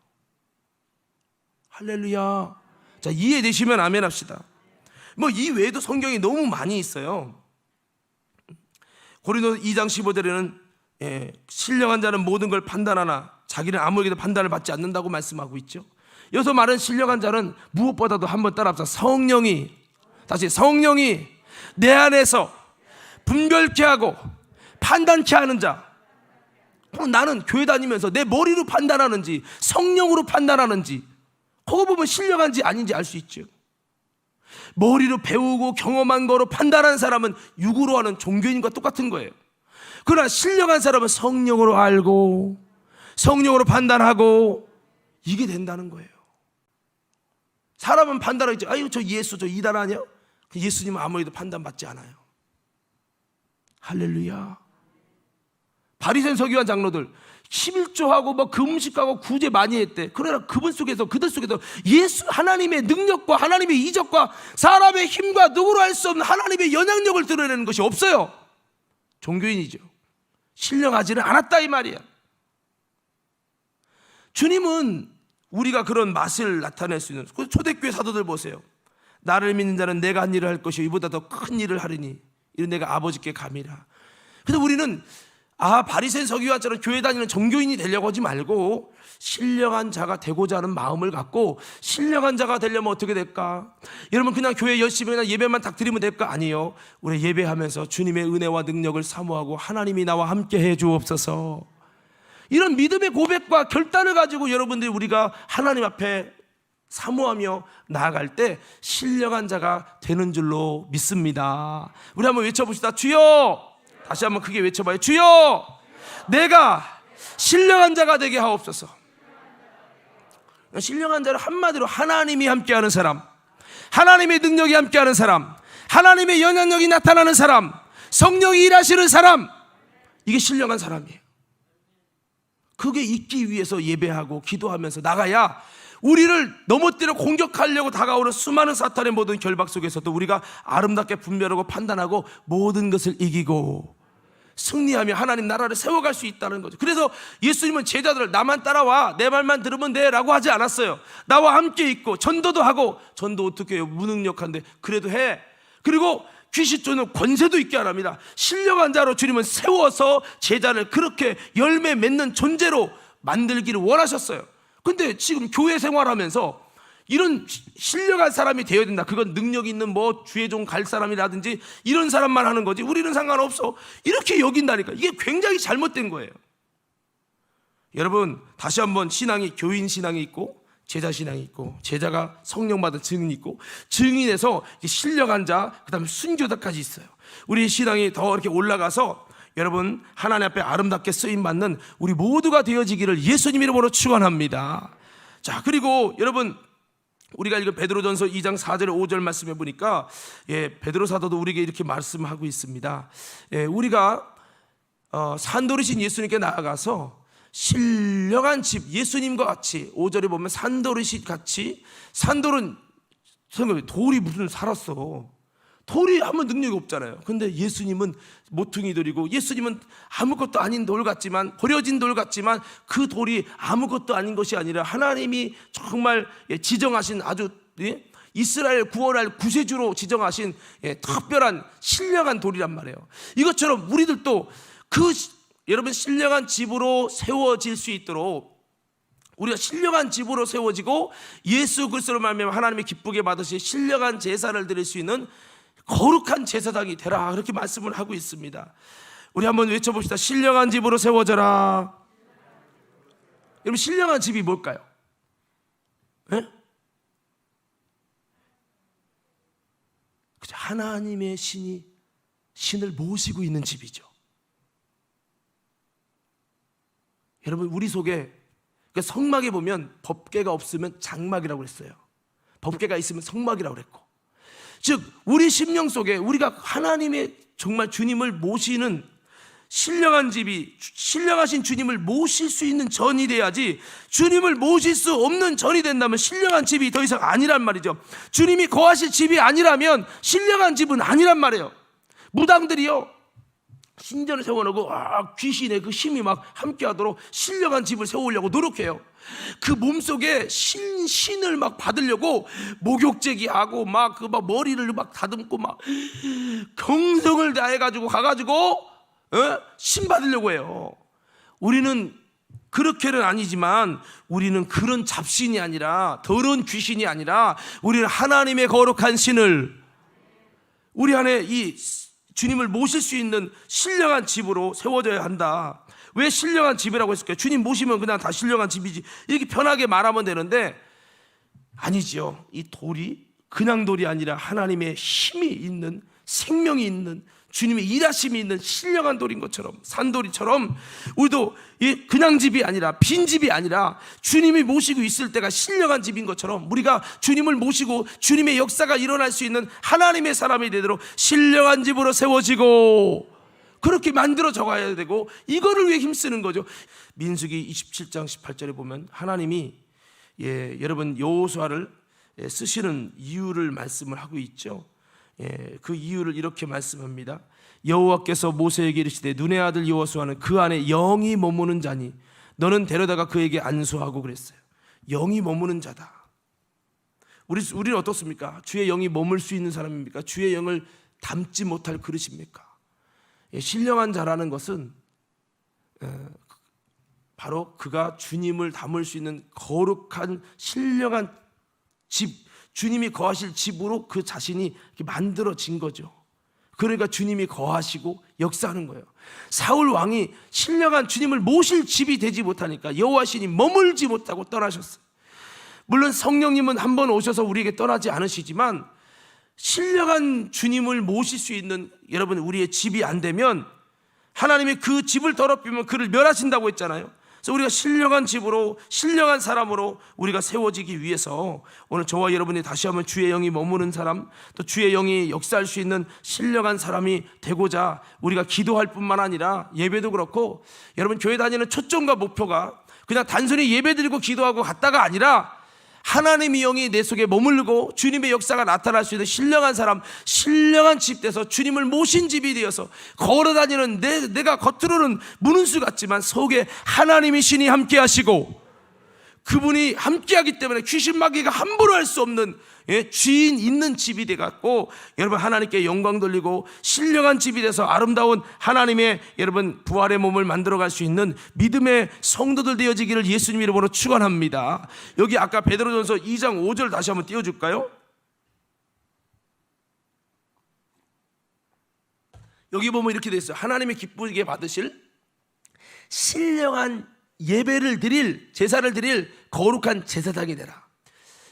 할렐루야. 자, 이해되시면 아멘 합시다. 뭐 이 외에도 성경이 너무 많이 있어요. 고린도 2장 15절에는 신령한 자는 모든 걸 판단하나 자기는 아무에게도 판단을 받지 않는다고 말씀하고 있죠. 여기서 말하는 신령한 자는 무엇보다도 한번 따라합시다. 성령이 내 안에서 분별케 하고 판단케 하는 자. 그럼 나는 교회 다니면서 내 머리로 판단하는지 성령으로 판단하는지, 그거 보면 신령한지 아닌지 알 수 있죠. 머리로 배우고 경험한 거로 판단하는 사람은 육으로 하는 종교인과 똑같은 거예요. 그러나 신령한 사람은 성령으로 알고 성령으로 판단하고 이게 된다는 거예요. 사람은 판단하겠죠. 아유, 저 예수 저 이단 아니야? 예수님은 아무래도 판단받지 않아요. 할렐루야. 바리새인 서기관 장로들 11조하고 뭐 금식하고 구제 많이 했대. 그러나 그들 속에서 예수 하나님의 능력과 하나님의 이적과 사람의 힘과 누구로 할 수 없는 하나님의 영향력을 드러내는 것이 없어요. 종교인이죠. 신령하지는 않았다 이 말이야. 주님은 우리가 그런 맛을 나타낼 수 있는, 초대교회 사도들 보세요. 나를 믿는 자는 내가 한 일을 할 것이요 이보다 더 큰 일을 하리니 이는 내가 아버지께 감이라. 그래서 우리는 바리새인 서기관처럼 교회 다니는 종교인이 되려고 하지 말고 신령한 자가 되고자 하는 마음을 갖고, 신령한 자가 되려면 어떻게 될까? 여러분 그냥 교회 열심히 그냥 예배만 딱 드리면 될까? 아니요. 우리 예배하면서 주님의 은혜와 능력을 사모하고 하나님이 나와 함께 해 주옵소서. 이런 믿음의 고백과 결단을 가지고 여러분들이 우리가 하나님 앞에 사모하며 나아갈 때 신령한 자가 되는 줄로 믿습니다. 우리 한번 외쳐봅시다. 주여! 다시 한번 크게 외쳐봐요. 주여! 내가 신령한 자가 되게 하옵소서. 신령한 자는 한마디로 하나님이 함께하는 사람, 하나님의 능력이 함께하는 사람, 하나님의 영향력이 나타나는 사람, 성령이 일하시는 사람, 이게 신령한 사람이에요. 그게 있기 위해서 예배하고 기도하면서 나가야 우리를 넘어뜨려 공격하려고 다가오는 수많은 사탄의 모든 결박 속에서도 우리가 아름답게 분별하고 판단하고 모든 것을 이기고 승리하며 하나님 나라를 세워갈 수 있다는 거죠. 그래서 예수님은 제자들을 나만 따라와, 내 말만 들으면 돼 라고 하지 않았어요. 나와 함께 있고 전도도 하고, 전도 어떻게 해요? 무능력한데 그래도 해. 그리고 귀신 쫓는 권세도 있게 하랍니다. 신령한 자로 주님은 세워서 제자를 그렇게 열매 맺는 존재로 만들기를 원하셨어요. 근데 지금 교회 생활하면서 이런 신령한 사람이 되어야 된다. 그건 능력 있는 뭐 주의 종 갈 사람이라든지 이런 사람만 하는 거지 우리는 상관없어. 이렇게 여긴다니까. 이게 굉장히 잘못된 거예요. 여러분 다시 한번 신앙이 교인 신앙이 있고 제자 신앙이 있고, 제자가 성령 받은 증인이 있고, 증인에서 신령한 자, 그 다음에 순교자까지 있어요. 우리 신앙이 더 이렇게 올라가서 여러분 하나님 앞에 아름답게 쓰임받는 우리 모두가 되어지기를 예수님 이름으로 축원합니다. 자, 그리고 여러분 우리가 읽은 베드로전서 2장 4절 5절 말씀해 보니까 베드로 사도도 우리에게 이렇게 말씀하고 있습니다. 우리가 산돌이신 예수님께 나아가서 신령한 집, 예수님과 같이 5절에 보면 산돌이신 같이, 산돌은 돌이 무슨 살았어. 돌이 아무 능력이 없잖아요. 근데 예수님은 모퉁이 돌이고, 예수님은 아무것도 아닌 돌 같지만, 버려진 돌 같지만 그 돌이 아무것도 아닌 것이 아니라 하나님이 정말 지정하신 아주 이스라엘 구원할 구세주로 지정하신 특별한 신령한 돌이란 말이에요. 이것처럼 우리들도 여러분 신령한 집으로 세워질 수 있도록, 우리가 신령한 집으로 세워지고 예수 그리스도로 말미암아 하나님이 기쁘게 받으실 신령한 제사를 드릴 수 있는 거룩한 제사장이 되라, 그렇게 말씀을 하고 있습니다. 우리 한번 외쳐봅시다. 신령한 집으로 세워져라. 여러분 신령한 집이 뭘까요? 하나님의 신을 모시고 있는 집이죠. 여러분 우리 속에 성막에 보면 법궤가 없으면 장막이라고 그랬어요. 법궤가 있으면 성막이라고 그랬고, 즉 우리 심령 속에 우리가 하나님의 정말 주님을 모시는 신령한 집이, 신령하신 주님을 모실 수 있는 전이 돼야지, 주님을 모실 수 없는 전이 된다면 신령한 집이 더 이상 아니란 말이죠. 주님이 거하실 집이 아니라면 신령한 집은 아니란 말이에요. 무당들이요 신전을 세워놓고 귀신의 그 힘이 막 함께하도록 신령한 집을 세우려고 노력해요. 그 몸속에 신을 막 받으려고 목욕제기하고 막 머리를 막 다듬고 막 경성을 다해가지고 가가지고 신 받으려고 해요. 우리는 그렇게는 아니지만, 우리는 그런 잡신이 아니라, 더러운 귀신이 아니라, 우리는 하나님의 거룩한 신을 우리 안에 이 주님을 모실 수 있는 신령한 집으로 세워져야 한다. 왜 신령한 집이라고 했을까요? 주님 모시면 그냥 다 신령한 집이지, 이렇게 편하게 말하면 되는데 아니죠. 이 돌이 그냥 돌이 아니라 하나님의 힘이 있는, 생명이 있는, 주님의 일하심이 있는 신령한 돌인 것처럼, 산돌이처럼 우리도 그냥 집이 아니라, 빈 집이 아니라 주님이 모시고 있을 때가 신령한 집인 것처럼, 우리가 주님을 모시고 주님의 역사가 일어날 수 있는 하나님의 사람이 되도록 신령한 집으로 세워지고, 그렇게 만들어져 가야 되고, 이거를 위해 힘쓰는 거죠. 민수기 27장 18절에 보면 하나님이 여러분 여호수아를 쓰시는 이유를 말씀을 하고 있죠. 그 이유를 이렇게 말씀합니다. 여호와께서 모세에게 이르시되 눈의 아들 여호수아는 그 안에 영이 머무는 자니 너는 데려다가 그에게 안수하고 그랬어요. 영이 머무는 자다. 우리는 어떻습니까? 주의 영이 머물 수 있는 사람입니까? 주의 영을 담지 못할 그릇입니까? 신령한 자라는 것은 바로 그가 주님을 담을 수 있는 거룩한 신령한 집, 주님이 거하실 집으로 그 자신이 만들어진 거죠. 그러니까 주님이 거하시고 역사하는 거예요. 사울 왕이 신령한 주님을 모실 집이 되지 못하니까 여호와 신이 머물지 못하고 떠나셨어요. 물론 성령님은 한 번 오셔서 우리에게 떠나지 않으시지만, 신령한 주님을 모실 수 있는 여러분 우리의 집이 안 되면 하나님이 그 집을 더럽히면 그를 멸하신다고 했잖아요. 그래서 우리가 신령한 집으로, 신령한 사람으로 우리가 세워지기 위해서 오늘 저와 여러분이 다시 한번 주의 영이 머무는 사람, 또 주의 영이 역사할 수 있는 신령한 사람이 되고자 우리가 기도할 뿐만 아니라, 예배도 그렇고 여러분 교회 다니는 초점과 목표가 그냥 단순히 예배드리고 기도하고 갔다가 아니라, 하나님의 영이 내 속에 머물고 주님의 역사가 나타날 수 있는 신령한 사람, 신령한 집 돼서 주님을 모신 집이 되어서 걸어다니는 내가 겉으로는 문운수 같지만 속에 하나님의 신이 함께 하시고, 그분이 함께하기 때문에 귀신 마귀가 함부로 할 수 없는 주인 있는 집이 돼갖고 여러분 하나님께 영광 돌리고 신령한 집이 돼서 아름다운 하나님의 여러분 부활의 몸을 만들어갈 수 있는 믿음의 성도들 되어지기를 예수님 이름으로 축원합니다. 여기 아까 베드로전서 2장 5절 다시 한번 띄워줄까요? 여기 보면 이렇게 돼 있어요. 하나님이 기쁘게 받으실 신령한 예배를 드릴, 제사를 드릴 거룩한 제사장이 되라.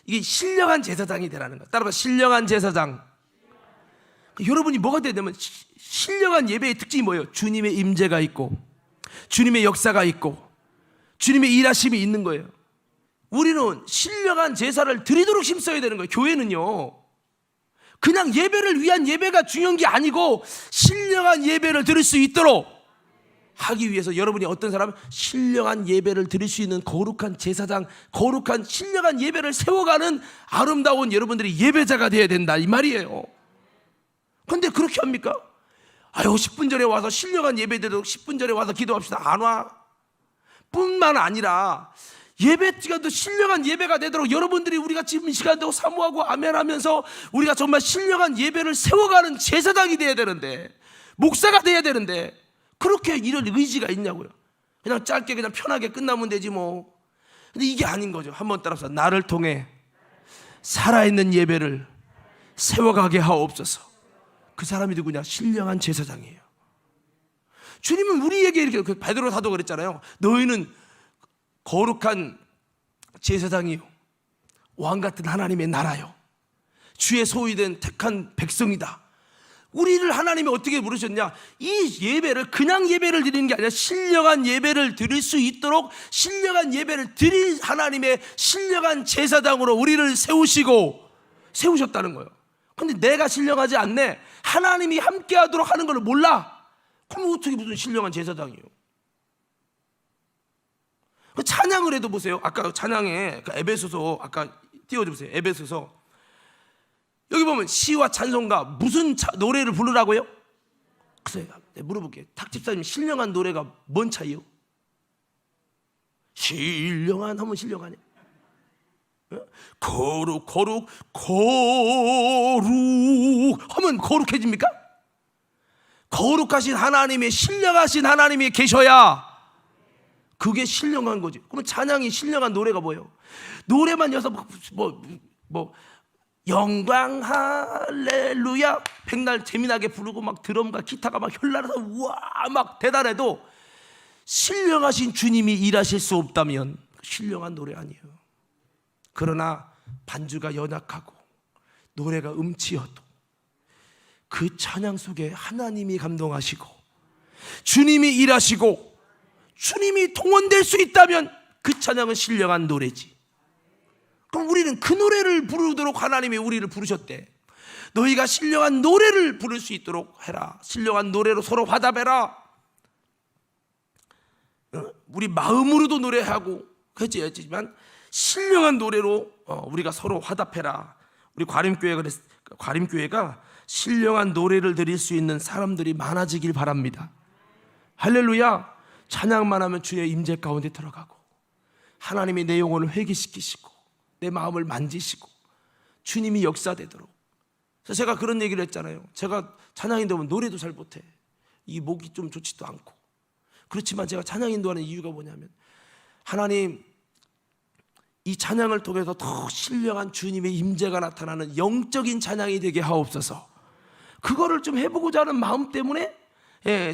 이게 신령한 제사장이 되라는 거. 따라서 신령한 제사장. 여러분이 뭐가 돼야 되면 신령한 예배의 특징이 뭐예요? 주님의 임재가 있고 주님의 역사가 있고 주님의 일하심이 있는 거예요. 우리는 신령한 제사를 드리도록 힘써야 되는 거예요. 교회는요, 그냥 예배를 위한 예배가 중요한 게 아니고 신령한 예배를 드릴 수 있도록 하기 위해서 여러분이 어떤 사람? 신령한 예배를 드릴 수 있는 거룩한 제사장, 거룩한 신령한 예배를 세워가는 아름다운 여러분들이 예배자가 되어야 된다 이 말이에요. 근데 그렇게 합니까? 아유 10분 전에 와서 신령한 예배 드리도록 10분 전에 와서 기도합시다. 안 와. 뿐만 아니라 예배 시간도 신령한 예배가 되도록 여러분들이 우리가 지금 이 시간도 사모하고 아멘하면서 우리가 정말 신령한 예배를 세워가는 제사장이 돼야 되는데, 목사가 돼야 되는데 그렇게 이런 의지가 있냐고요. 그냥 짧게 그냥 편하게 끝나면 되지 뭐. 근데 이게 아닌 거죠. 한번 따라서 나를 통해 살아있는 예배를 세워가게 하옵소서. 그 사람이 누구냐? 신령한 제사장이에요. 주님은 우리에게 이렇게, 베드로 사도 그랬잖아요. 너희는 거룩한 제사장이요 왕같은 하나님의 나라요 주의 소유된 택한 백성이다. 우리를 하나님이 어떻게 부르셨냐? 이 예배를 그냥 예배를 드리는 게 아니라 신령한 예배를 드릴 수 있도록 신령한 예배를 드릴 하나님의 신령한 제사장으로 우리를 세우셨다는 거예요. 근데 내가 신령하지 않네, 하나님이 함께 하도록 하는 걸 몰라. 그럼 어떻게 무슨 신령한 제사장이에요? 찬양을 해도 보세요. 아까 찬양에 에베소서 아까 띄워주세요. 에베소서 여기 보면 시와 찬송가 무슨 노래를 부르라고요? 글쎄요, 물어볼게요. 탁 집사님, 신령한 노래가 뭔 차이요? 신령한 하면 신령하네. 거룩 하면 거룩해집니까? 거룩하신 하나님의, 신령하신 하나님이 계셔야 그게 신령한 거지. 그럼 찬양이 신령한 노래가 뭐예요? 노래만 여서 영광 할렐루야 백날 재미나게 부르고 막 드럼과 기타가 막 현란해서 우와 막 대단해도 신령하신 주님이 일하실 수 없다면 신령한 노래 아니에요. 그러나 반주가 연약하고 노래가 음치여도 그 찬양 속에 하나님이 감동하시고 주님이 일하시고 주님이 동원될 수 있다면 그 찬양은 신령한 노래지. 그럼 우리는 그 노래를 부르도록 하나님이 우리를 부르셨대. 너희가 신령한 노래를 부를 수 있도록 해라. 신령한 노래로 서로 화답해라. 우리 마음으로도 노래하고 했지만 신령한 노래로 우리가 서로 화답해라. 우리 과림교회가 신령한 노래를 드릴 수 있는 사람들이 많아지길 바랍니다. 할렐루야. 찬양만 하면 주의 임재 가운데 들어가고 하나님이 내 영혼을 회개시키시고 내 마음을 만지시고 주님이 역사되도록. 그래서 제가 그런 얘기를 했잖아요. 제가 찬양인도 하면 노래도 잘 못해. 이 목이 좀 좋지도 않고. 그렇지만 제가 찬양인도 하는 이유가 뭐냐면 하나님, 이 찬양을 통해서 더 신령한 주님의 임재가 나타나는 영적인 찬양이 되게 하옵소서. 그거를 좀 해보고자 하는 마음 때문에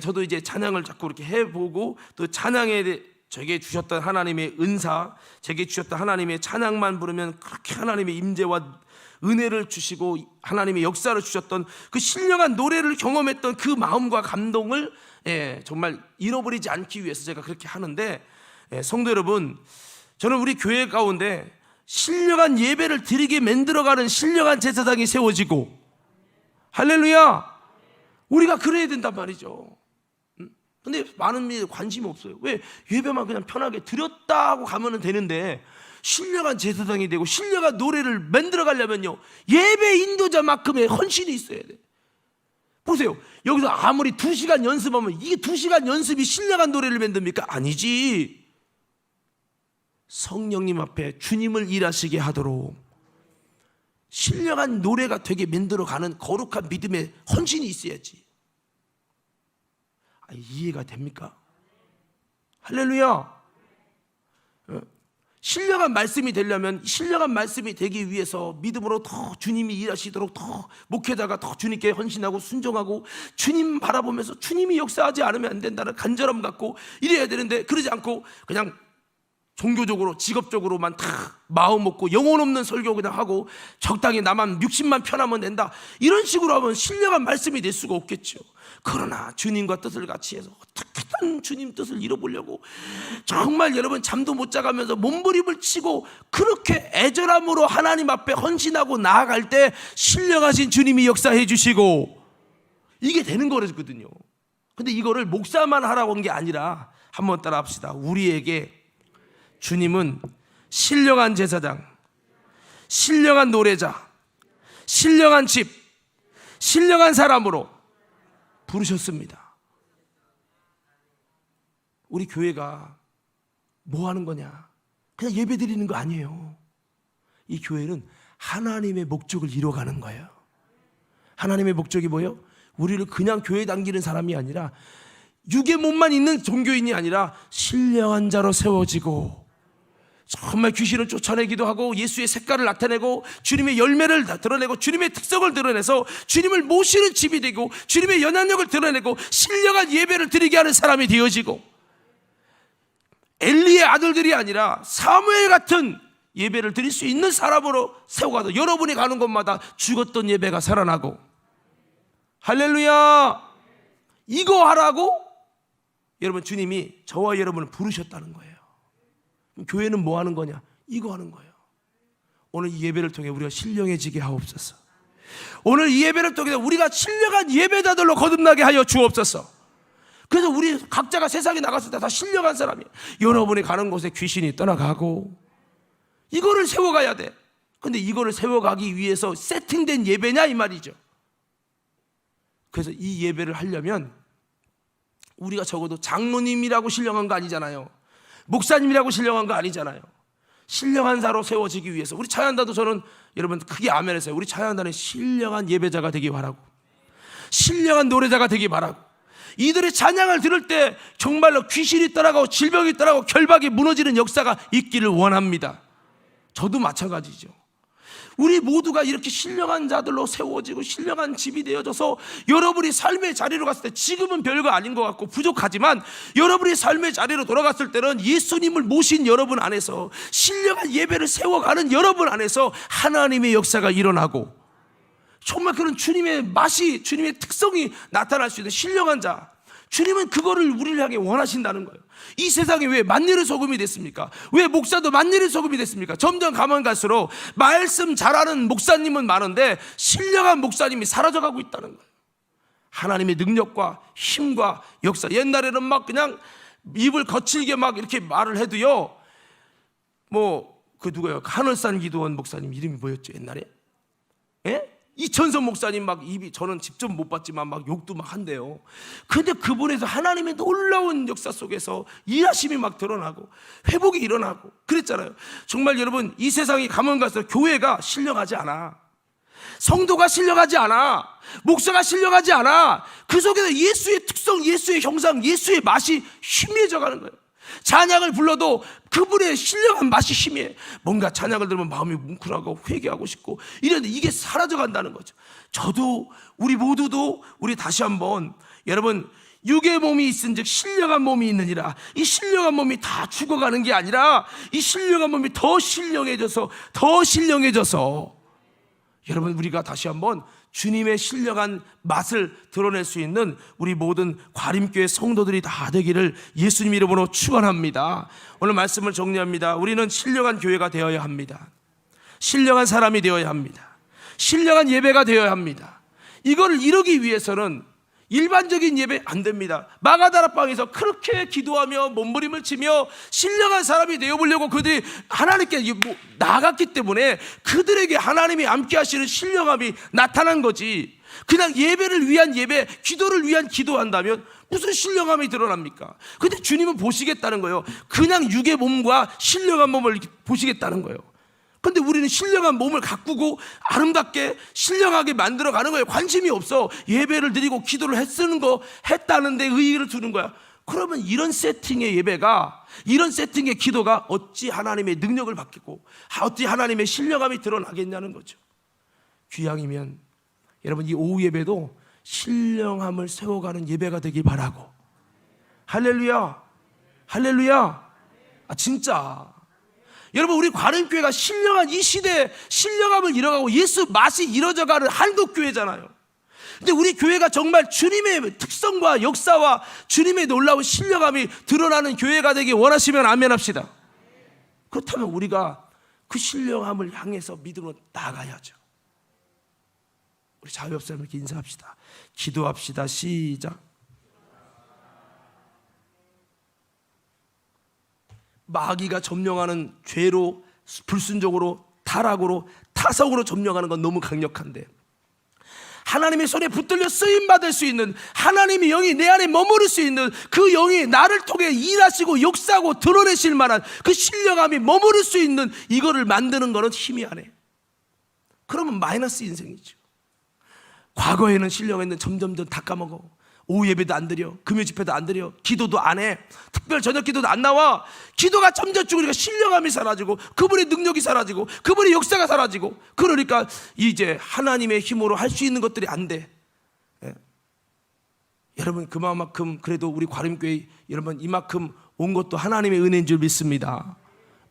저도 이제 찬양을 자꾸 이렇게 해보고 또 찬양에 제게 주셨던 하나님의 은사, 제게 주셨던 하나님의 찬양만 부르면 그렇게 하나님의 임재와 은혜를 주시고 하나님의 역사를 주셨던 그 신령한 노래를 경험했던 그 마음과 감동을 정말 잃어버리지 않기 위해서 제가 그렇게 하는데, 성도 여러분, 저는 우리 교회 가운데 신령한 예배를 드리게 만들어가는 신령한 제사장이 세워지고, 할렐루야, 우리가 그래야 된단 말이죠. 근데 많은 분이 관심이 없어요. 왜? 예배만 그냥 편하게 드렸다 고 가면 되는데 신령한 제사장이 되고 신령한 노래를 만들어가려면요 예배 인도자만큼의 헌신이 있어야 돼. 보세요, 여기서 아무리 2시간 연습하면 이게 2시간 연습이 신령한 노래를 만듭니까? 아니지. 성령님 앞에 주님을 일하시게 하도록 신령한 노래가 되게 만들어가는 거룩한 믿음의 헌신이 있어야지. 이해가 됩니까? 할렐루야. 신령한 말씀이 되려면, 신령한 말씀이 되기 위해서 믿음으로 더 주님이 일하시도록 더 목회자가 더 주님께 헌신하고 순종하고 주님 바라보면서 주님이 역사하지 않으면 안 된다는 간절함 갖고 이래야 되는데, 그러지 않고 그냥 종교적으로 직업적으로만 다 마음 먹고 영혼 없는 설교 그냥 하고 적당히 나만 60만 편하면 된다, 이런 식으로 하면 신령한 말씀이 될 수가 없겠죠. 그러나 주님과 뜻을 같이 해서 어떻게든 주님 뜻을 이뤄보려고 정말 여러분 잠도 못 자가면서 몸부림을 치고 그렇게 애절함으로 하나님 앞에 헌신하고 나아갈 때 신령하신 주님이 역사해 주시고 이게 되는 거거든요. 근데 이거를 목사만 하라고 한 게 아니라 한번 따라 합시다. 우리에게 주님은 신령한 제사장, 신령한 노래자, 신령한 집, 신령한 사람으로 부르셨습니다. 우리 교회가 뭐 하는 거냐? 그냥 예배 드리는 거 아니에요. 이 교회는 하나님의 목적을 이뤄가는 거예요. 하나님의 목적이 뭐예요? 우리를 그냥 교회에 당기는 사람이 아니라 육의 몸만 있는 종교인이 아니라 신령한 자로 세워지고 정말 귀신을 쫓아내기도 하고 예수의 색깔을 나타내고 주님의 열매를 드러내고 주님의 특성을 드러내서 주님을 모시는 집이 되고 주님의 연약력을 드러내고 신령한 예배를 드리게 하는 사람이 되어지고 엘리의 아들들이 아니라 사무엘 같은 예배를 드릴 수 있는 사람으로 세워가서 여러분이 가는 곳마다 죽었던 예배가 살아나고, 할렐루야, 이거 하라고 여러분 주님이 저와 여러분을 부르셨다는 거예요. 교회는 뭐 하는 거냐? 이거 하는 거예요. 오늘 이 예배를 통해 우리가 신령해지게 하옵소서. 오늘 이 예배를 통해 우리가 신령한 예배자들로 거듭나게 하여 주옵소서. 그래서 우리 각자가 세상에 나갔을 때 다 신령한 사람이에요. 여러분이 가는 곳에 귀신이 떠나가고 이거를 세워가야 돼. 근데 이거를 세워가기 위해서 세팅된 예배냐 이 말이죠. 그래서 이 예배를 하려면 우리가 적어도 장로님이라고 신령한 거 아니잖아요. 목사님이라고 신령한 거 아니잖아요. 신령한 자로 세워지기 위해서 우리 찬양단도 저는 여러분 크게 아멘했어요. 우리 찬양단은 신령한 예배자가 되기 바라고 신령한 노래자가 되기 바라고 이들의 찬양을 들을 때 정말로 귀신이 떠나가고 질병이 떠나고 결박이 무너지는 역사가 있기를 원합니다. 저도 마찬가지죠. 우리 모두가 이렇게 신령한 자들로 세워지고 신령한 집이 되어져서 여러분이 삶의 자리로 갔을 때 지금은 별거 아닌 것 같고 부족하지만 여러분이 삶의 자리로 돌아갔을 때는 예수님을 모신 여러분 안에서 신령한 예배를 세워가는 여러분 안에서 하나님의 역사가 일어나고 정말 그런 주님의 맛이 주님의 특성이 나타날 수 있는 신령한 자, 주님은 그거를 우리를 향해 원하신다는 거예요. 이 세상에 왜 만일의 소금이 됐습니까? 왜 목사도 만일의 소금이 됐습니까? 점점 가면 갈수록 말씀 잘하는 목사님은 많은데 신령한 목사님이 사라져가고 있다는 거예요. 하나님의 능력과 힘과 역사, 옛날에는 막 그냥 입을 거칠게 막 이렇게 말을 해도요, 누구예요? 하늘산 기도원 목사님 이름이 뭐였죠 옛날에? 예? 이천선 목사님 막 입이, 저는 직접 못 봤지만 막 욕도 막 한대요. 근데 그분에서 하나님의 놀라운 역사 속에서 일하심이 막 드러나고 회복이 일어나고 그랬잖아요. 정말 여러분 이 세상이 가면 갈수록 교회가 신령하지 않아. 성도가 신령하지 않아. 목사가 신령하지 않아. 그 속에서 예수의 특성, 예수의 형상, 예수의 맛이 희미해져 가는 거예요. 찬양을 불러도 그분의 신령한 맛이 희미해. 뭔가 찬양을 들으면 마음이 뭉클하고 회개하고 싶고 이런데 이게 사라져 간다는 거죠. 저도 우리 모두도 우리 다시 한번 여러분 육의 몸이 있은즉 신령한 몸이 있느니라. 이 신령한 몸이 다 죽어가는 게 아니라 이 신령한 몸이 더 신령해져서 여러분 우리가 다시 한번 주님의 신령한 맛을 드러낼 수 있는 우리 모든 과림교회 성도들이 다 되기를 예수님 이름으로 축원합니다. 오늘 말씀을 정리합니다. 우리는 신령한 교회가 되어야 합니다. 신령한 사람이 되어야 합니다. 신령한 예배가 되어야 합니다. 이걸 이루기 위해서는 일반적인 예배 안 됩니다. 마가다락방에서 그렇게 기도하며 몸부림을 치며 신령한 사람이 되어보려고 그들이 하나님께 나아갔기 때문에 그들에게 하나님이 함께 하시는 신령함이 나타난 거지. 그냥 예배를 위한 예배, 기도를 위한 기도한다면 무슨 신령함이 드러납니까? 근데 주님은 보시겠다는 거예요. 그냥 육의 몸과 신령한 몸을 보시겠다는 거예요. 근데 우리는 신령한 몸을 가꾸고 아름답게 신령하게 만들어가는 거에 관심이 없어. 예배를 드리고 기도를 했다는 데 의의를 두는 거야. 그러면 이런 세팅의 예배가, 이런 세팅의 기도가 어찌 하나님의 능력을 받겠고 어찌 하나님의 신령함이 드러나겠냐는 거죠. 귀향이면 여러분 이 오후 예배도 신령함을 세워가는 예배가 되길 바라고. 할렐루야, 할렐루야, 진짜 여러분, 우리 관음교회가 신령한 이 시대에 신령함을 잃어가고 예수 맛이 잃어져가는 한국교회잖아요. 근데 우리 교회가 정말 주님의 특성과 역사와 주님의 놀라운 신령함이 드러나는 교회가 되기 원하시면 아멘 합시다. 그렇다면 우리가 그 신령함을 향해서 믿음으로 나아가야죠. 우리 자유 옆 사람에게 인사합시다. 기도합시다. 시작. 마귀가 점령하는 죄로, 불순종으로, 타락으로, 타성으로 점령하는 건 너무 강력한데, 하나님의 손에 붙들려 쓰임받을 수 있는, 하나님의 영이 내 안에 머무를 수 있는 그 영이 나를 통해 일하시고 역사하고 드러내실 만한 그 신령함이 머무를 수 있는 이거를 만드는 거는 힘이 안 해. 그러면 마이너스 인생이죠. 과거에는 신령했는데 점점점 다 까먹어. 오후 예배도 안 드려, 금요 집회도 안 드려, 기도도 안 해, 특별 저녁 기도도 안 나와. 기도가 점점 죽으니까 신령함이 사라지고 그분의 능력이 사라지고 그분의 역사가 사라지고, 그러니까 이제 하나님의 힘으로 할 수 있는 것들이 안 돼. 예. 여러분, 그만큼 그래도 우리 관음교회 여러분 이만큼 온 것도 하나님의 은혜인 줄 믿습니다.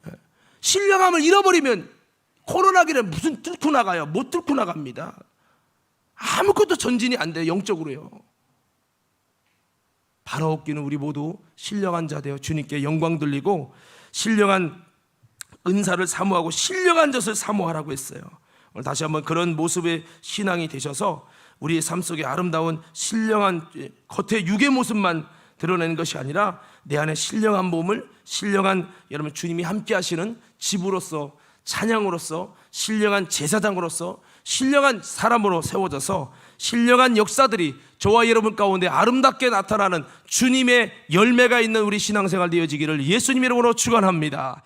예. 신령함을 잃어버리면 코로나기를 무슨 뚫고 나가요? 못 뚫고 나갑니다. 아무것도 전진이 안 돼요, 영적으로요. 바라옵기는 우리 모두 신령한 자 되어 주님께 영광 돌리고 신령한 은사를 사모하고 신령한 젖을 사모하라고 했어요. 오늘 다시 한번 그런 모습의 신앙이 되셔서 우리의 삶 속에 아름다운 신령한 겉의 육의 모습만 드러내는 것이 아니라 내 안에 신령한 몸을, 신령한 여러분 주님이 함께 하시는 집으로서, 찬양으로서, 신령한 제사장으로서, 신령한 사람으로 세워져서 신령한 역사들이 저와 여러분 가운데 아름답게 나타나는 주님의 열매가 있는 우리 신앙생활 되어지기를 예수님 이름으로 축원합니다.